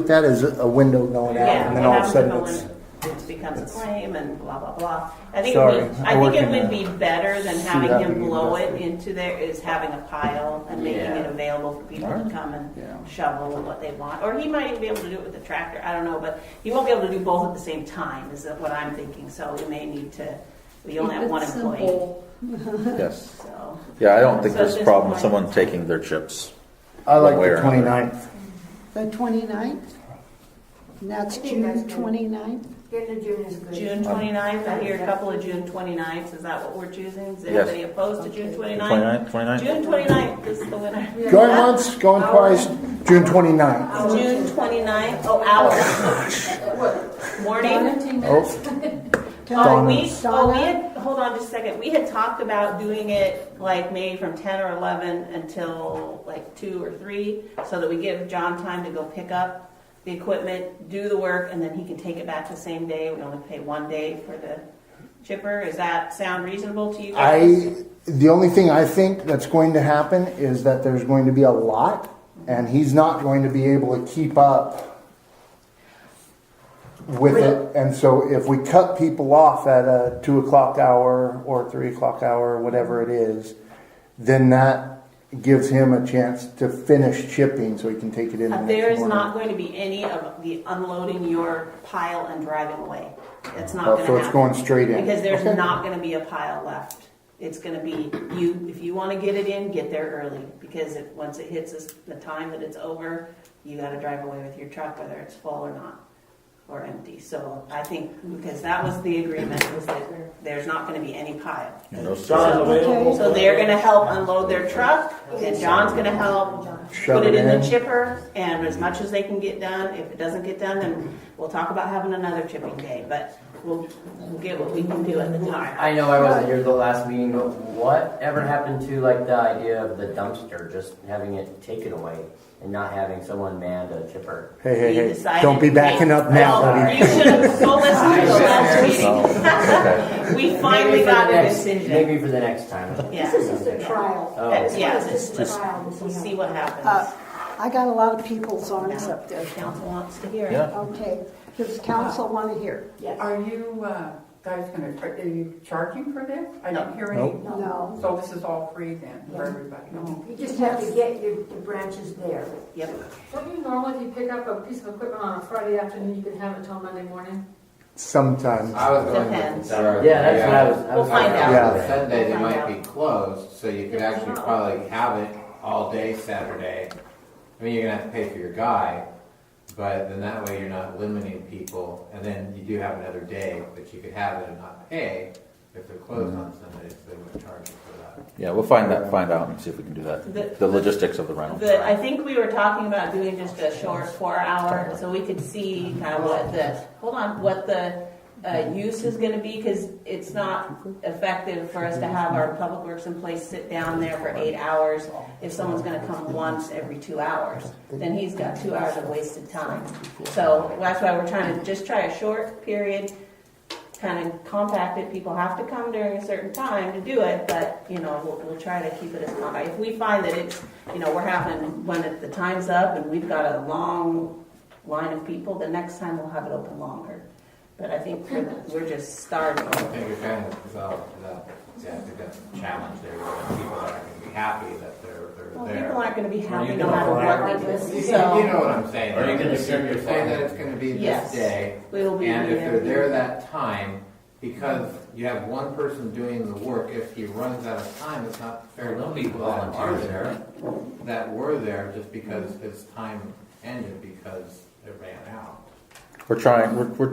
that, is a window going out, Yeah, and then what all of a happens sudden when it's. it becomes a flame and blah, blah, blah. I think Sorry, I I work think it in would the be better than food having him avenue blow it industry. into there, is having a pile and making Yeah. it available for people to Alright. come and Yeah. shovel what they want. Or he might even be able to do it with the tractor, I don't know, but he won't be able to do both at the same time, is what I'm thinking. So we may need to, we only have one employee, Yes. so. Yeah, I don't think So there's at a this problem with point- someone taking their chips. I like One way the or another. 29th. The 29th? And that's I think that's June good. 29th? End of June is good. June 29th, I hear a couple of June 29ths, is that what we're choosing? Is Yes. anybody opposed to June 29th? 29th? June 29th is the winner. Going once, going twice, June 29th. June 29th, oh, hours. Morning? Oh, Oh, Donna. we had, hold on just a second, we had talked about doing it like maybe from 10 or 11 until like 2 or 3, so that we give John time to go pick up the equipment, do the work, and then he can take it back the same day. We only pay 1 day for the chipper. Does that sound reasonable to you guys? the only thing I think that's going to happen is that there's going to be a lot, and he's not going to be able to keep up with it. And so if we cut people off at a 2 o'clock hour or 3 o'clock hour, whatever it is, then that gives him a chance to finish chipping so he can take it in the next There is morning. not going to be any of the unloading your pile and driving away. It's not Oh, going to so happen. it's going straight in. Because there's Okay. not going to be a pile left. It's going to be you, if you want to get it in, get there early. Because once it hits the time that it's over, you got to drive away with your truck, whether it's full or not, or empty. So I think, because that was the agreement, was that there's not going to be any pile. No So they're going to help unload their truck, and John's going to help Shove put it in the in. chipper, and as much as they can get done. If it doesn't get done, then we'll talk about having another chipping day, but we'll get what we can do at the time. I know I wasn't here the last meeting, but whatever happened to like the idea of the dumpster, just having it taken away and not having someone man a chipper? Hey, We decided- don't be backing up now, Well, buddy. You should have go listen to the last meeting. Okay. We finally Maybe for got the a next- decision. Maybe for the next time. Yeah, This is just a trial. Oh. yeah, This is a trial. we'll see what happens. I got a lot of people's arms up there. Council wants to hear it. Yeah. Okay, does council want to hear? Are you guys are you charging for this? I didn't hear any. Nope. No. So this is all free then for everybody? You just have to get your branches there. Yep. Don't you normally, if you pick up a piece of equipment on a Friday afternoon, you can have it till Monday morning? Sometimes. I was going Depends. with Sarah. Yeah, that's what I was. We'll find out. Yeah. Sunday they We'll might find be closed, so you could actually probably have it all day Saturday. I mean, you're gonna have to pay for your guy, but then that way you're not limiting people. And then you do have another day that you could have it and not pay if they're closed on Sundays. They would charge you for that. Yeah, we'll find out and see if we can do that. The logistics of the rental. I think we were talking about doing just a short 4-hour, so we could see kind of what the use is going to be, because it's not effective for us to have our public works in place sit down there for 8 hours. If someone's going to come once every 2 hours, then he's got 2 hours of wasted time. So that's why we're trying to just try a short period, kind of compacted. People have to come during a certain time to do it, but, you know, we'll try to keep it as compact. If we find that it's, you know, we're having, when the time's up and we've got a long line of people, the next time we'll have it open longer. But I think we're just starting. I think you're kind of, I think that's a challenge there. People are not going to be happy that they're Well, there. people aren't going to be happy you no gonna matter what forever- we do. You So, know what I'm saying. Are you gonna If sit you're there saying that forever? it's going to be Yes. this day, we'll be and if they're there. there that time, because you have one person doing the work, if he runs out of time, it's not fair to There'll be people that are volunteers there, that were there just because his time ended because it ran out. We're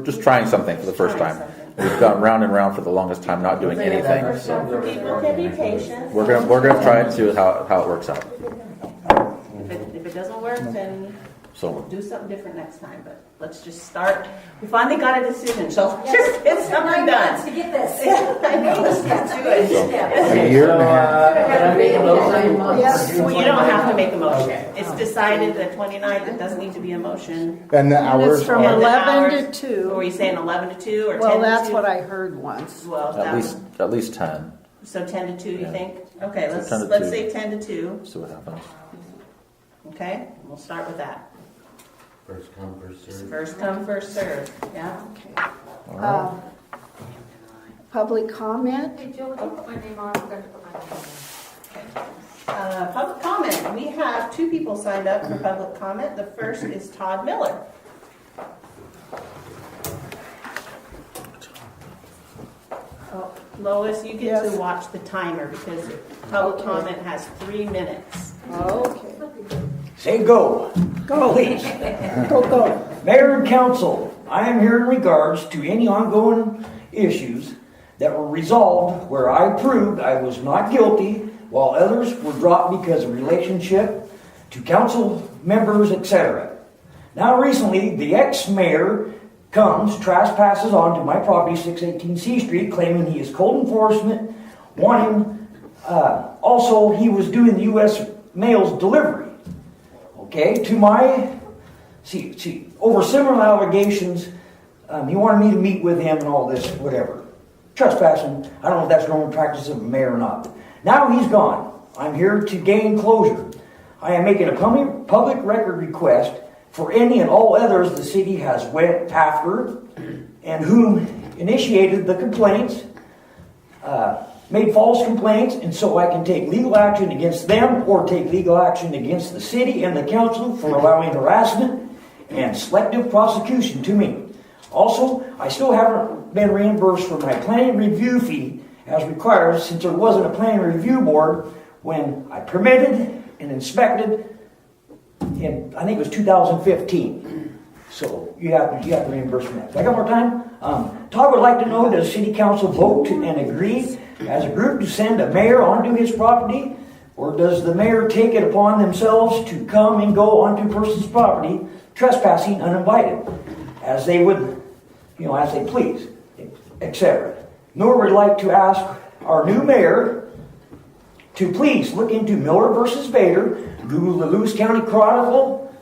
just trying something for the first time. We've gone round and round for the longest time, not doing anything. So People can be patient. we're gonna try and see how it works out. If it doesn't work, then So we'll do something different next time. But let's just start. We finally got a decision, so just get something done. To get this. I know, let's just do it. A year and a half. Can I make a motion? Yes. Well, you don't have to make a motion. It's decided the 29th. It doesn't need to be a motion. And the And hours it's from are, And the 11 hours- to Were 2. you saying 11 to 2 or 10 to 2? Well, that's what I heard once. Well, that was, at least 10. so 10 to 2, you Yeah. think? Okay, So let's 10 to let's 2. say 10 to 2. See what happens. Okay, we'll start with that. First come, first served. First come, first served. Yeah. Okay. All right. Public comment? Hey, Joe, would you put my name on? I forgot to put my name on. Public comment. We have 2 people signed up for public comment. The first is Todd Miller. Oh, Lois, you get Yes. to watch the timer because public Okay. comment has 3 minutes. Okay. Say go. Go. Please. Go. Mayor and council, I am here in regards to any ongoing issues that were resolved where I proved I was not guilty while others were dropped because of relationship to council members, etc. Now recently, the ex-mayor comes, trespasses onto my property, 618 C Street, claiming he is code enforcement, wanting, also he was doing the U.S. mail's delivery. Okay, to my, over similar allegations, he wanted me to meet with him and all this, whatever. Trespassing, I don't know if that's normal practice of a mayor or not. Now he's gone. I'm here to gain closure. I am making a public record request for any and all others the city has went after and whom initiated the complaints, made false complaints, and so I can take legal action against them or take legal action against the city and the council for allowing harassment and selective prosecution to me. Also, I still haven't been reimbursed for my planning review fee as required since there wasn't a planning review board when I permitted and inspected in, I think it was 2015. So you have to reimburse me that. I got more time? Todd would like to know, does city council vote and agree as a group to send a mayor onto his property? Or does the mayor take it upon themselves to come and go onto a person's property, trespassing uninvited, as they would, as they please, etc. Nor would like to ask our new mayor to please look into Miller versus Vader, Google the Lewis County Chronicle,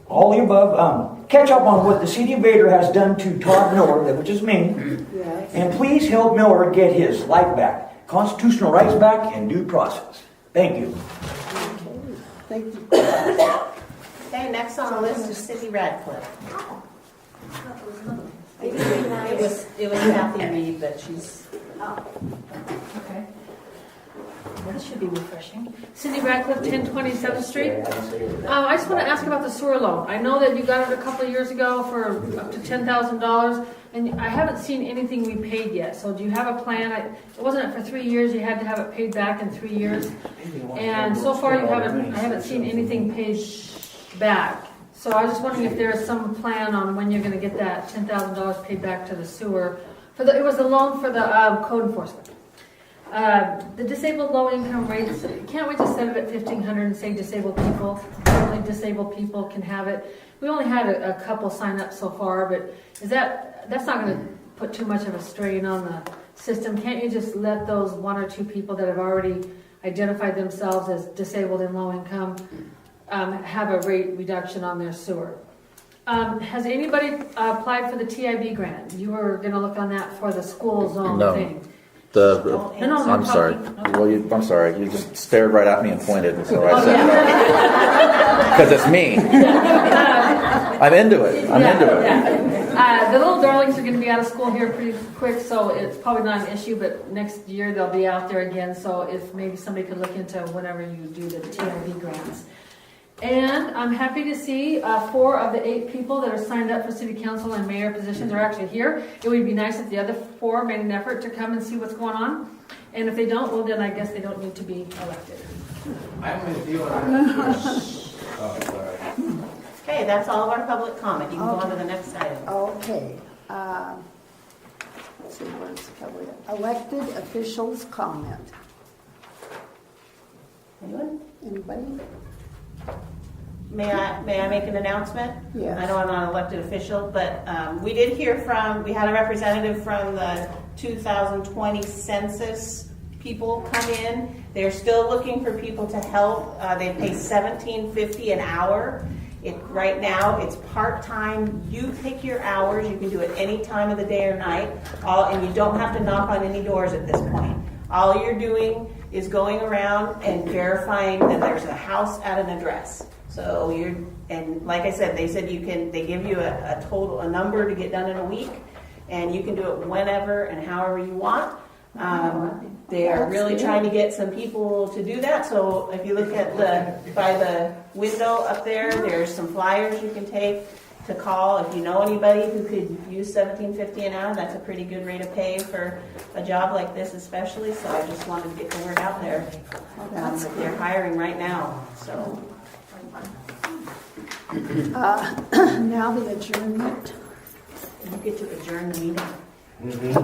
all the above, catch up on what the city of Vader has done to Todd Miller, which is me, Yes. and please help Miller get his life back, constitutional rights back, and due process. Thank you. Thank you. Okay, next on the list is Cindy Radcliffe. It was really nice. It was Kathy Reed, but she's. Okay. This should be refreshing. Cindy Radcliffe, 1020 7th Street. I just want to ask about the sewer loan. I know that you got it a couple of years ago for up to $10,000, and I haven't seen anything we paid yet. So do you have a plan? It wasn't for 3 years. You had to have it paid back in 3 years, and so far I haven't seen anything paid back. So I was just wondering if there is some plan on when you're going to get that $10,000 paid back to the sewer. It was the loan for the code enforcement. The disabled low-income rates, can't we just set it at $1,500 and say disabled people? Only disabled people can have it. We only had a couple sign up so far, but that's not going to put too much of a strain on the system? Can't you just let those 1 or 2 people that have already identified themselves as disabled and low income have a rate reduction on their sewer? Has anybody applied for the TIB grant? You were gonna look on that for the school zone No. thing. The, No, I'm sorry. Well, I'm sorry. You just stared right at me and pointed, and so I said no. Because it's me. I'm into it. I'm into it. The little darlings are going to be out of school here pretty quick, so it's probably not an issue, but next year they'll be out there again, so if maybe somebody could look into whenever you do the TIB grants. And I'm happy to see 4 of the 8 people that are signed up for city council and mayor positions are actually here. It would be nice if the other 4 made an effort to come and see what's going on. And if they don't, well, then I guess they don't need to be elected. I'm with you on that. Oh, sorry. Okay, that's all of our public comment. You can go on to the next item. Okay. Let's see what's covered. Elected officials comment. Anyone? Anybody? May I make an announcement? Yes. I know I'm not an elected official, but we did hear we had a representative from the 2020 census people come in. They're still looking for people to help. They pay $17.50 an hour. Right now, it's part-time. You pick your hours. You can do it any time of the day or night, and you don't have to knock on any doors at this point. All you're doing is going around and verifying that there's a house at an address. So and like I said, they said they give you a number to get done in a week, and you can do it whenever and however you want. They are really trying to get some people to do that. So if you look at by the window up there, there's some flyers you can take to call. If you know anybody who could use $17.50 an hour, that's a pretty good rate of pay for a job like this, especially. So I just wanted to get the word out there. They're hiring right now. So. Now the adjournment. You get to adjourn the meeting.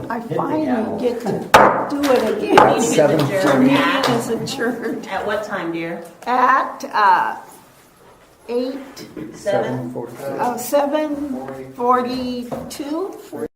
I finally get to do it again. The meeting is adjourned At what time, dear? at 7:42.